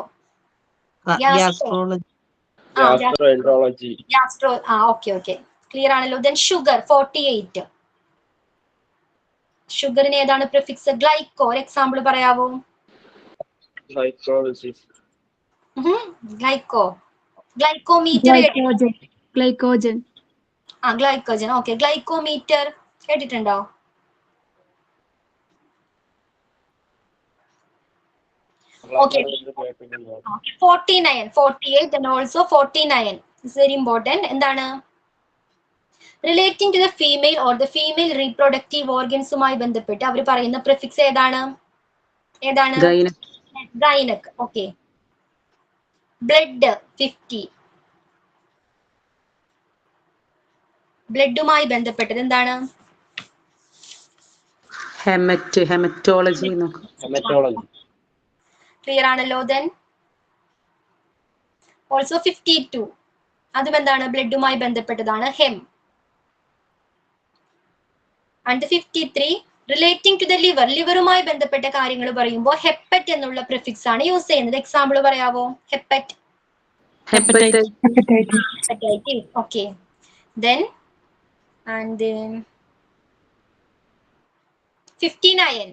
ഓക്കെ, ക്ലിയർ ആണല്ലോ. ദെൻ ഷുഗർ 48, ഷുഗറിന് ഏതാണ് പ്രിഫിക്സ്? ഗ്ലൈക്കോ. എക്സാമ്പിൾ പറയാവോ? ഗ്ലൈക്കോമീറ്റർ. ഗ്ലൈക്കോജൻ. ഗ്ലൈക്കോജൻ. ഓക്കെ, ഗ്ലൈക്കോമീറ്റർ കേട്ടിട്ടുണ്ടോ? Okay. 49, 48 and also 49 is very important. എന്താണ്? Relating to the female or the female reproductive ഓർഗൻസുമായി ബന്ധപ്പെട്ട് അവർ പറയുന്ന പ്രിഫിക്സ് ഏതാണ്? ഗൈനക്. ഓക്കെ, ബ്ലഡ് 50, ബ്ലഡുമായി ബന്ധപ്പെട്ടത് എന്താണ്? ഹെമറ്റോളജി. ക്ലിയർ ആണല്ലോ. ദെൻ ഓൾസോ 52, അതും എന്താണ്? ബ്ലഡുമായി ബന്ധപ്പെട്ടതാണ്, haem. And 53 relating to the liver, ലിവറുമായി ബന്ധപ്പെട്ട കാര്യങ്ങൾ പറയുമ്പോൾ ഹെപ്പറ്റ് എന്നുള്ള പ്രിഫിക്സ് ആണ് യൂസ് ചെയ്യുന്നത്. എക്സാമ്പിൾ പറയാവോ? ഹെപ്പറ്റൈറ്റിസ്. ഓക്കെ, ദെൻ ആൻഡ് 59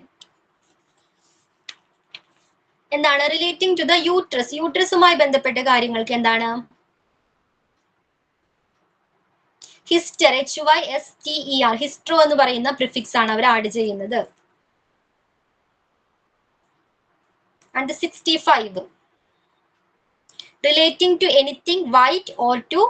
എന്താണ്? റിലേറ്റിംഗ് ടു ദ യൂട്രസ്, യൂട്രസുമായി ബന്ധപ്പെട്ട കാര്യങ്ങൾക്ക് എന്താണ്? ഹിസ്റ്റർ, HYSTER, ഹിസ്ട്രോ എന്ന് പറയുന്ന പ്രിഫിക്സ് ആണ് അവർ ആഡ് ചെയ്യുന്നത്. And 65 relating to anything white or to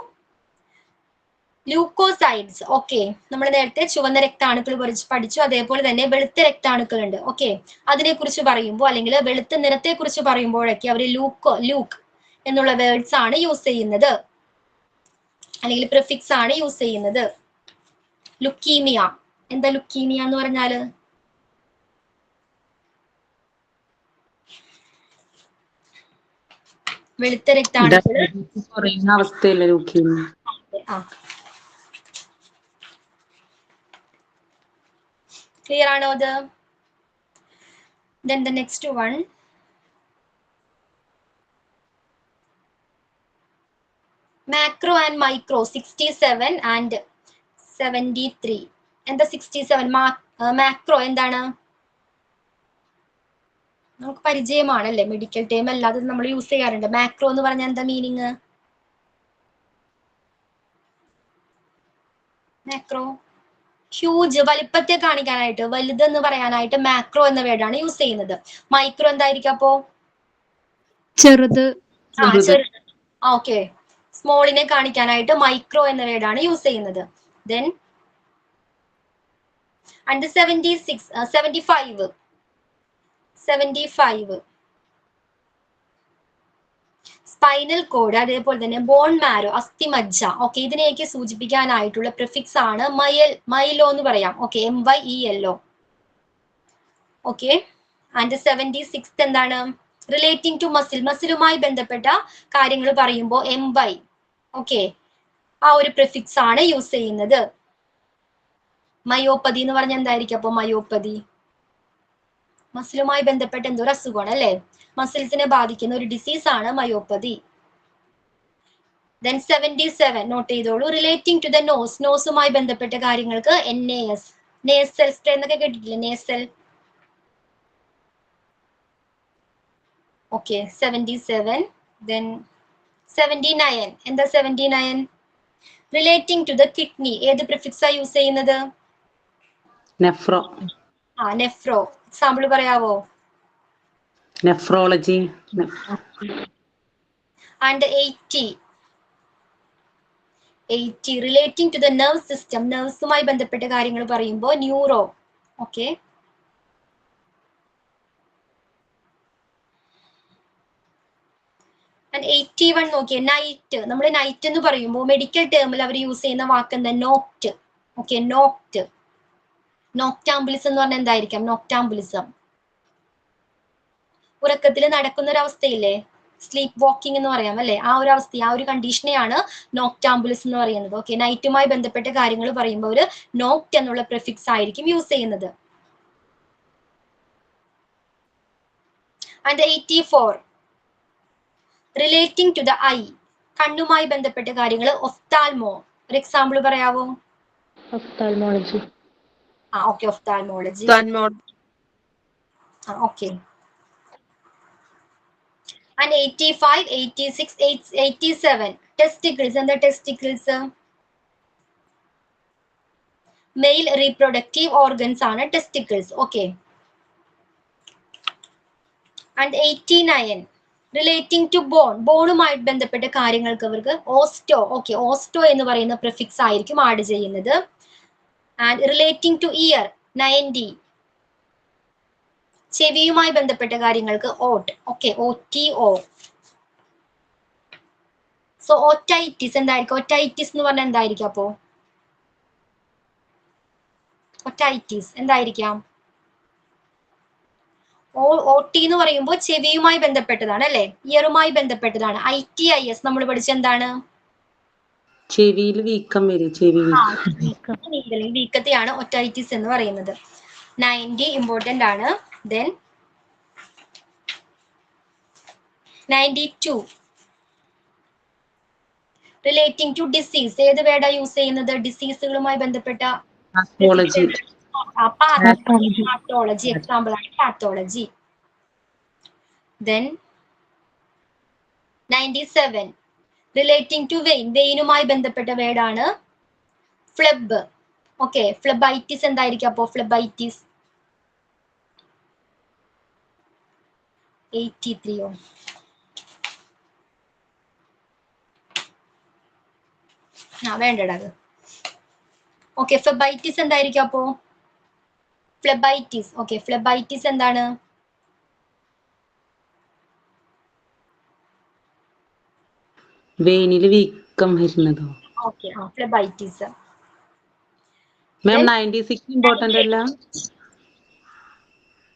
leucocytes. Okay, നമ്മൾ നേരത്തെ ചുവന്ന രക്താണുക്കൾ കുറിച്ച് പഠിച്ചു. അതേപോലെ തന്നെ വെളുത്ത രക്താണുക്കൾ ഉണ്ട്. ഓക്കെ, അതിനെ കുറിച്ച് പറയുമ്പോൾ അല്ലെങ്കിൽ വെളുത്ത നിറത്തെ കുറിച്ച് പറയുമ്പോഴൊക്കെ അവർ ലൂക്ക് എന്നുള്ള വേർഡ്സ് ആണ് യൂസ് ചെയ്യുന്നത്, അല്ലെങ്കിൽ പ്രിഫിക്സ് ആണ് യൂസ് ചെയ്യുന്നത്. ലുക്കീമിയ. എന്താ ലുക്കീമിയ എന്ന് പറഞ്ഞാല്? വെളുത്ത രക്താണുക്കള് കുറയുന്ന അവസ്ഥയല്ലേ ലൂക്കീമിയ? ക്ലിയർ ആണോ അത്? Then the next one. Macro and micro 67 and 73. എന്താ 67? മാക്രോ എന്താണ്? നമുക്ക് പരിചയമാണല്ലേ, മെഡിക്കൽ ടേം അല്ലാതെ നമ്മൾ യൂസ് ചെയ്യാറുണ്ട്. മാക്രോ എന്ന് പറഞ്ഞാൽ എന്താ മീനിങ്? മാക്രോ ഹ്യൂജ്, വലിപ്പത്തെ കാണിക്കാനായിട്ട്, വലുതെന്ന് പറയാനായിട്ട് മാക്രോ എന്ന വേർഡാണ് യൂസ് ചെയ്യുന്നത്. മൈക്രോ എന്തായിരിക്കും അപ്പോ? ചെറുത്. ചെറുത്. ഓക്കെ, സ്മോളിനെ കാണിക്കാനായിട്ട് മൈക്രോ എന്ന വേർഡാണ് യൂസ് ചെയ്യുന്നത്. ദെൻ ആൻഡ് 75 സ്പൈനൽ കോഡ്, അതേപോലെ തന്നെ ബോൺ മാരോ, അസ്ഥിമജ്ജ. ഓക്കെ, ഇതിനെയൊക്കെ സൂചിപ്പിക്കാനായിട്ടുള്ള പ്രിഫിക്സ് ആണ് മൈലോ എന്ന് പറയാം. Okay, MYELO. ഓക്കെ, ആൻഡ് 76 എന്താണ്? റിലേറ്റിംഗ് ടു മസിലുമായി ബന്ധപ്പെട്ട കാര്യങ്ങൾ പറയുമ്പോൾ MY. ഓക്കെ, ആ ഒരു പ്രിഫിക്സ് ആണ് യൂസ് ചെയ്യുന്നത്. മയോപ്പതി എന്ന് പറഞ്ഞാൽ എന്തായിരിക്കും അപ്പൊ? മയോപ്പതി മസിലുമായി ബന്ധപ്പെട്ട എന്തോ ഒരു അസുഖമാണ് അല്ലെ? മസിൽസിനെ ബാധിക്കുന്ന ഒരു ഡിസീസ് ആണ് മയോപ്പതി. Then 77 നോട്ട് ചെയ്തോളൂ. റിലേറ്റിംഗ് ടു ദ നോസ്, നോസുമായി ബന്ധപ്പെട്ട കാര്യങ്ങൾക്ക് NAS. നേസൽ സ്പ്രേ എന്നൊക്കെ കേട്ടിട്ടില്ലേ? നേസൽ. ഓക്കെ, 77. Then 79 എന്താ? 79 റിലേറ്റിംഗ് ടു ദ കിഡ്നി, ഏത് പ്രിഫിക്സാ യൂസ് ചെയ്യുന്നത്? നെഫ്രോ. നെഫ്രോ. എക്സാമ്പിൾ പറയാവോ? Nephrology. And 80 relating to the nerve system, നെർവ്സുമായി ബന്ധപ്പെട്ട കാര്യങ്ങൾ പറയുമ്പോൾ ന്യൂറോ. ഓക്കെ, ആൻഡ് 81 നോക്കിയേ, നൈറ്റ്. നമ്മൾ നൈറ്റ് എന്ന് പറയുമ്പോൾ മെഡിക്കൽ ടേമിൽ അവർ യൂസ് ചെയ്യുന്ന വാക്ക് എന്താ? നോക്റ്റ്. ഓക്കെ, നോക്റ്റ്. നോക്ടാംബുലിസം എന്ന് പറഞ്ഞാൽ എന്തായിരിക്കാം? നോക്ടാംബുലിസം ഉറക്കത്തിൽ നടക്കുന്ന ഒരു അവസ്ഥയില്ലേ? സ്ലീപ്പ് വാക്കിംഗ് എന്ന് പറയാം അല്ലെ? ആ ഒരു അവസ്ഥ, ആ ഒരു കണ്ടീഷനെയാണ് നോക്ടാംബുലിസം എന്ന് പറയുന്നത്. ഓക്കെ, നൈറ്റുമായി ബന്ധപ്പെട്ട കാര്യങ്ങൾ പറയുമ്പോൾ ഒരു നോക്റ്റ് എന്നുള്ള പ്രിഫിക്സ് ആയിരിക്കും യൂസ് ചെയ്യുന്നത്. And 84 relating to the eye, കണ്ണുമായി ബന്ധപ്പെട്ട കാര്യങ്ങൾ ഒഫ്താൽമോ. ഒരു എക്സാമ്പിൾ പറയാവോ? Ophthalmology. Okay, ophthalmology. Okay, and 85 86 87 testicles. എന്താ ടെസ്റ്റിക്കിൾസ്? മെയിൽ റീപ്രൊഡക്റ്റീവ് ഓർഗൻസ് ആണ് testicles. Okay, and 89 relating to bone, ബോണുമായി ബന്ധപ്പെട്ട കാര്യങ്ങൾക്ക് അവർക്ക് ഓസ്റ്റോ. ഓക്കെ, ഓസ്റ്റോ എന്ന് പറയുന്ന പ്രിഫിക്സ് ആയിരിക്കും ആഡ് ചെയ്യുന്നത്. ആൻഡ് റിലേറ്റിംഗ് ടു ഇയർ 90 ചെവിയുമായി ബന്ധപ്പെട്ട കാര്യങ്ങൾക്ക് ot. Okay, OTO. So otitis എന്തായിരിക്കും? ഓറ്റൈറ്റിസ് എന്ന് പറഞ്ഞാൽ എന്തായിരിക്കും അപ്പോ? ഓറ്റൈറ്റിസ് എന്തായിരിക്കാം? OT എന്ന് പറയുമ്പോൾ ചെവിയുമായി ബന്ധപ്പെട്ടതാണ് അല്ലെ? ഇയറുമായി ബന്ധപ്പെട്ടതാണ്. ITIS നമ്മൾ പഠിച്ച എന്താണ്? ചെവിയിൽ വീക്കം വരും. ചെവി വീക്കത്തെയാണ് ഒറ്റൈറ്റിസ് എന്ന് പറയുന്നത്. 90 ഇമ്പോർട്ടന്റ് ആണ്. ദെൻ 92 റിലേറ്റിംഗ് ടു ഡിസീസ്, ഏത് വേർഡാ യൂസ് ചെയ്യുന്നത്? ഡിസീസുകളുമായി ബന്ധപ്പെട്ട പാത്തോളജി. പാത്തോളജി എക്സാമ്പിൾ ആണ് pathology. Then 97 relating to vein, വെയിനുമായി ബന്ധപ്പെട്ട വേർഡാണ് ഫ്ലെബ്. ഓക്കെ, ഫ്ലെബൈറ്റിസ് എന്തായിരിക്കും അപ്പോ? ഫ്ലെബൈറ്റിസ്. 83 വേണ്ടടാ അത്. ഓക്കെ, ഫ്ലെബൈറ്റിസ് എന്തായിരിക്കും അപ്പോ? ഫ്ലെബൈറ്റിസ്. ഓക്കെ, ഫ്ലെബൈറ്റിസ് എന്താണ്? വെയിനിൽ വീക്കം വരുന്നതോ? ഓക്കെ, ഫ്ലെബൈറ്റിസ്. മാം 96 ഇമ്പോർട്ടന്റ് അല്ല?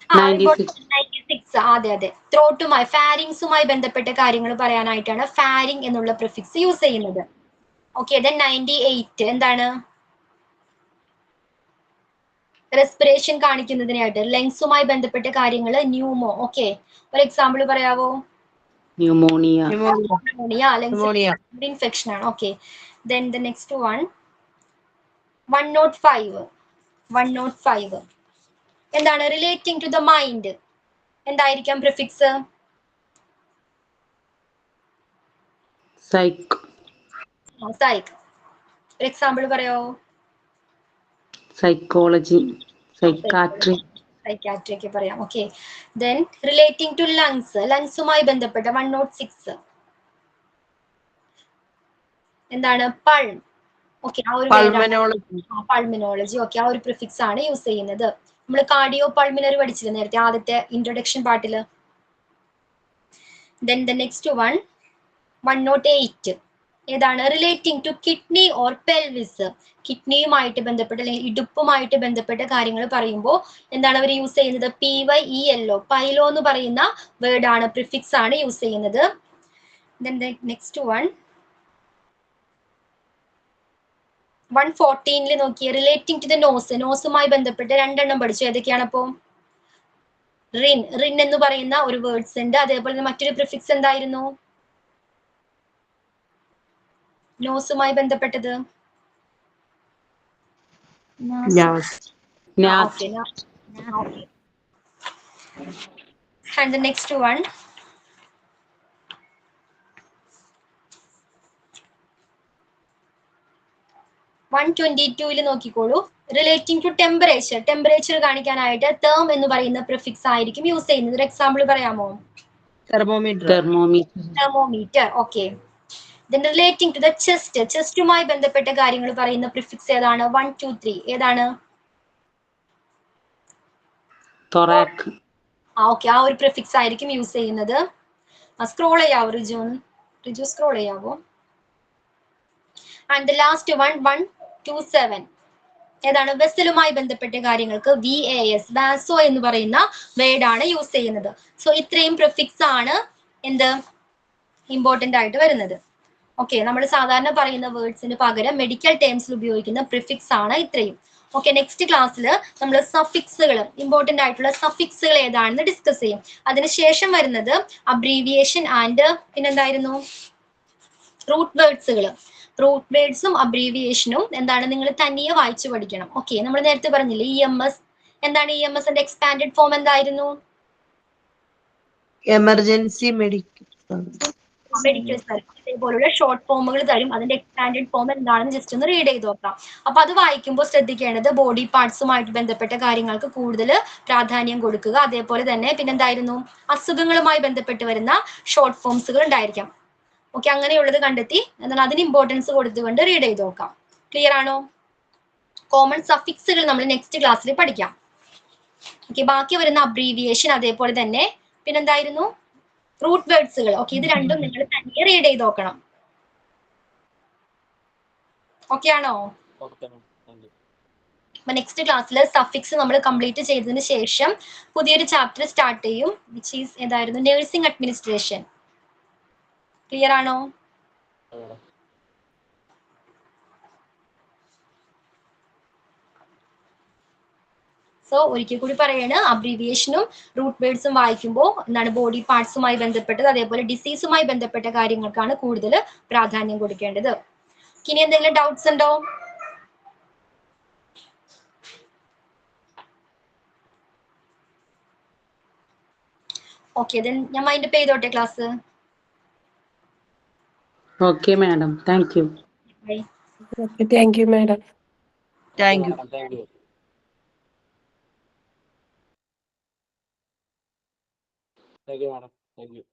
96 അതെ ത്രോട്ടുമായി ഫാരിങ്സുമായി ബന്ധപ്പെട്ട കാര്യങ്ങൾ പറയാനായിട്ടാണ് ഫാരിങ് എന്നുള്ള പ്രിഫിക്സ് യൂസ് ചെയ്യുന്നത്. ഓക്കെ, ദെൻ 98 എന്താണ്? റെസ്പിറേഷൻ കാണിക്കുന്നതിനായിട്ട് ലങ്സുമായി ബന്ധപ്പെട്ട കാര്യങ്ങൾ ന്യൂമോ. ഓക്കെ, ഒരു എക്സാമ്പിൾ പറയാവോ? ന്യൂമോണിയ. ലങ്സ് ഇൻഫെക്ഷൻ ആണ്. Okay, then the next one 105 എന്താണ്? Relating to the mind. എന്തായിരിക്കാം പ്രിഫിക്സ്? സൈക്ക്. ഒരു എക്സാമ്പിൾ പറയാവോ? സൈക്കോളജി, സൈക്കാട്രി ഒക്കെ പറയാം. ഓക്കെ, ദെൻ റിലേറ്റിംഗ് ടു ലങ്സുമായി ബന്ധപ്പെട്ട 106 എന്താണ്? പൾം. ഓക്കെ, ആ ഒരു പൾമിനോളജി. ഓക്കെ, ആ ഒരു പ്രിഫിക്സ് ആണ് യൂസ് ചെയ്യുന്നത്. നമ്മൾ കാർഡിയോ പൾമിനറി പഠിച്ചില്ല നേരത്തെ ആദ്യത്തെ ഇൻട്രൊഡക്ഷൻ പാർട്ടില്. ദെൻ ദ നെക്സ്റ്റ് വൺ 108 ഏതാണ്? Relating to kidney or pelvis. കിഡ്നിയുമായിട്ട് ബന്ധപ്പെട്ട അല്ലെങ്കിൽ ഇടുപ്പുമായിട്ട് ബന്ധപ്പെട്ട കാര്യങ്ങൾ പറയുമ്പോൾ എന്താണ് അവർ യൂസ് ചെയ്യുന്നത്? PYELO, പൈലോ എന്ന് പറയുന്ന വേർഡ് ആണ്, പ്രിഫിക്സ് ആണ് യൂസ് ചെയ്യുന്നത്. ദെൻ ദ നെക്സ്റ്റ് വൺ 114 നോക്കിയേ, റിലേറ്റിംഗ് ടു ദ നോസുമായി ബന്ധപ്പെട്ട് 2 എണ്ണം പഠിച്ചു. ഏതൊക്കെയാണ് അപ്പോ? റിൻ എന്ന് പറയുന്ന ഒരു വേർഡ്സ് ഉണ്ട്. അതേപോലെ മറ്റൊരു പ്രിഫിക്സ് എന്തായിരുന്നു നോസുമായി ബന്ധപ്പെട്ടത്? And the next one 122 നോക്കിക്കോളൂ. റിലേറ്റിംഗ് ടു ടെമ്പറേച്ചർ കാണിക്കാനായിട്ട് തേം എന്ന് പറയുന്ന പ്രിഫിക്സ് ആയിരിക്കും യൂസ് ചെയ്യുന്നത്. ഒരു എക്സാമ്പിൾ പറയാമോ? Thermometer. Okay, then relating to the ചെസ്റ്റുമായി ബന്ധപ്പെട്ട കാര്യങ്ങൾ പറയുന്ന പ്രിഫിക്സ് ഏതാണ്? 123 ഏതാണ്? ഓക്കെ, ആ ഒരു പ്രിഫിക്സ് ആയിരിക്കും യൂസ് ചെയ്യുന്നത്. സ്ക്രോൾ ചെയ്യാവോ റിജു സ്ക്രോൾ ചെയ്യാവോ? ആൻഡ് ദ ലാസ്റ്റ് വൺ 127 ഏതാണ്? വെസലുമായി ബന്ധപ്പെട്ട കാര്യങ്ങൾക്ക് VAS, വാസോ എന്ന് പറയുന്ന വേർഡ് ആണ് യൂസ് ചെയ്യുന്നത്. സോ ഇത്രയും പ്രിഫിക്സ് ആണ് എന്ത് ഇമ്പോർട്ടന്റ് ആയിട്ട് വരുന്നത്. ഓക്കെ, നമ്മൾ സാധാരണ പറയുന്ന വേർഡ്സിന് പകരം മെഡിക്കൽ ടേംസിൽ ഉപയോഗിക്കുന്ന പ്രിഫിക്സ് ആണ് ഇത്രയും. ഓക്കെ, നെക്സ്റ്റ് ക്ലാസ്സിൽ നമ്മൾ സഫിക്സുകൾ, ഇമ്പോർട്ടന്റ് ആയിട്ടുള്ള സഫിക്സുകൾ ഏതാണെന്ന് ഡിസ്കസ് ചെയ്യും. അതിനുശേഷം വരുന്നത് അബ്രീവിയേഷൻ ആൻഡ് പിന്നെന്തായിരുന്നു? റൂട്ട് വേർഡ്സും അബ്രീവിയേഷനും എന്താണ് നിങ്ങൾ തനിയെ വായിച്ചു പഠിക്കണം. ഓക്കെ, നമ്മൾ നേരത്തെ പറഞ്ഞില്ലേ EMS എന്താണ്? EMSന്റെ എക്സ്പാൻഡഡ് ഫോം എന്തായിരുന്നു? എമർജൻസി മെഡിക്കൽ ഇതേപോലുള്ള ഷോർട്ട് ഫോമുകൾ തരും. അതിന്റെ എക്സ്പാൻഡഡ് ഫോം എന്താണെന്ന് ജസ്റ്റ് ഒന്ന് റീഡ് ചെയ്ത് നോക്കാം. അപ്പൊ അത് വായിക്കുമ്പോൾ ശ്രദ്ധിക്കേണ്ടത് ബോഡി പാർട്സുമായിട്ട് ബന്ധപ്പെട്ട കാര്യങ്ങൾക്ക് കൂടുതൽ പ്രാധാന്യം കൊടുക്കുക. അതേപോലെ തന്നെ പിന്നെന്തായിരുന്നു? അസുഖങ്ങളുമായി ബന്ധപ്പെട്ട് വരുന്ന ഷോർട്ട് ഫോംസുകൾ ഉണ്ടായിരിക്കാം. ഓക്കെ, അങ്ങനെയുള്ളത് കണ്ടെത്തി എന്നാൽ അതിന് ഇമ്പോർട്ടൻസ് കൊടുത്തുകൊണ്ട് റീഡ് ചെയ്ത് നോക്കാം. ക്ലിയർ ആണോ? കോമൺ സഫിക്സുകൾ നമ്മൾ നെക്സ്റ്റ് ക്ലാസ്സിൽ പഠിക്കാം. ഓക്കെ, ബാക്കി വരുന്ന അബ്രീവിയേഷൻ അതേപോലെ തന്നെ പിന്നെന്തായിരുന്നു? റൂട്ട് വേർഡ്സുകൾ. ഓക്കെ, ഇത് രണ്ടും നിങ്ങൾ തനിയെ റീഡ് ചെയ്ത് നോക്കണം. ഓക്കെ ആണോ? അപ്പൊ നെക്സ്റ്റ് ക്ലാസ്സിൽ സഫിക്സ് നമ്മൾ കംപ്ലീറ്റ് ചെയ്തതിന് ശേഷം പുതിയൊരു ചാപ്റ്റർ സ്റ്റാർട്ട് ചെയ്യും, വിച്ച് ഈസ് ഏതായിരുന്നു? Nursing administration. ക്ലിയർ ആണോ? സോ ഒരിക്കൽ കൂടി പറയാണ്, അബ്രീവിയേഷനും റൂട്ട് വേർഡ്സും വായിക്കുമ്പോൾ എന്താണ് ബോഡി പാർട്സുമായി ബന്ധപ്പെട്ടത് അതേപോലെ ഡിസീസുമായി ബന്ധപ്പെട്ട കാര്യങ്ങൾക്കാണ് കൂടുതൽ പ്രാധാന്യം കൊടുക്കേണ്ടത്. ഇനി എന്തെങ്കിലും ഡൗട്ട്സ് ഉണ്ടോ? ഓക്കെ, ഞാൻ മൈൻഡ് അപ്പ് ചെയ്തോട്ടെ class? Okay madam, thank you. Thank you madam. Thank you. Thank you, madam. Thank you.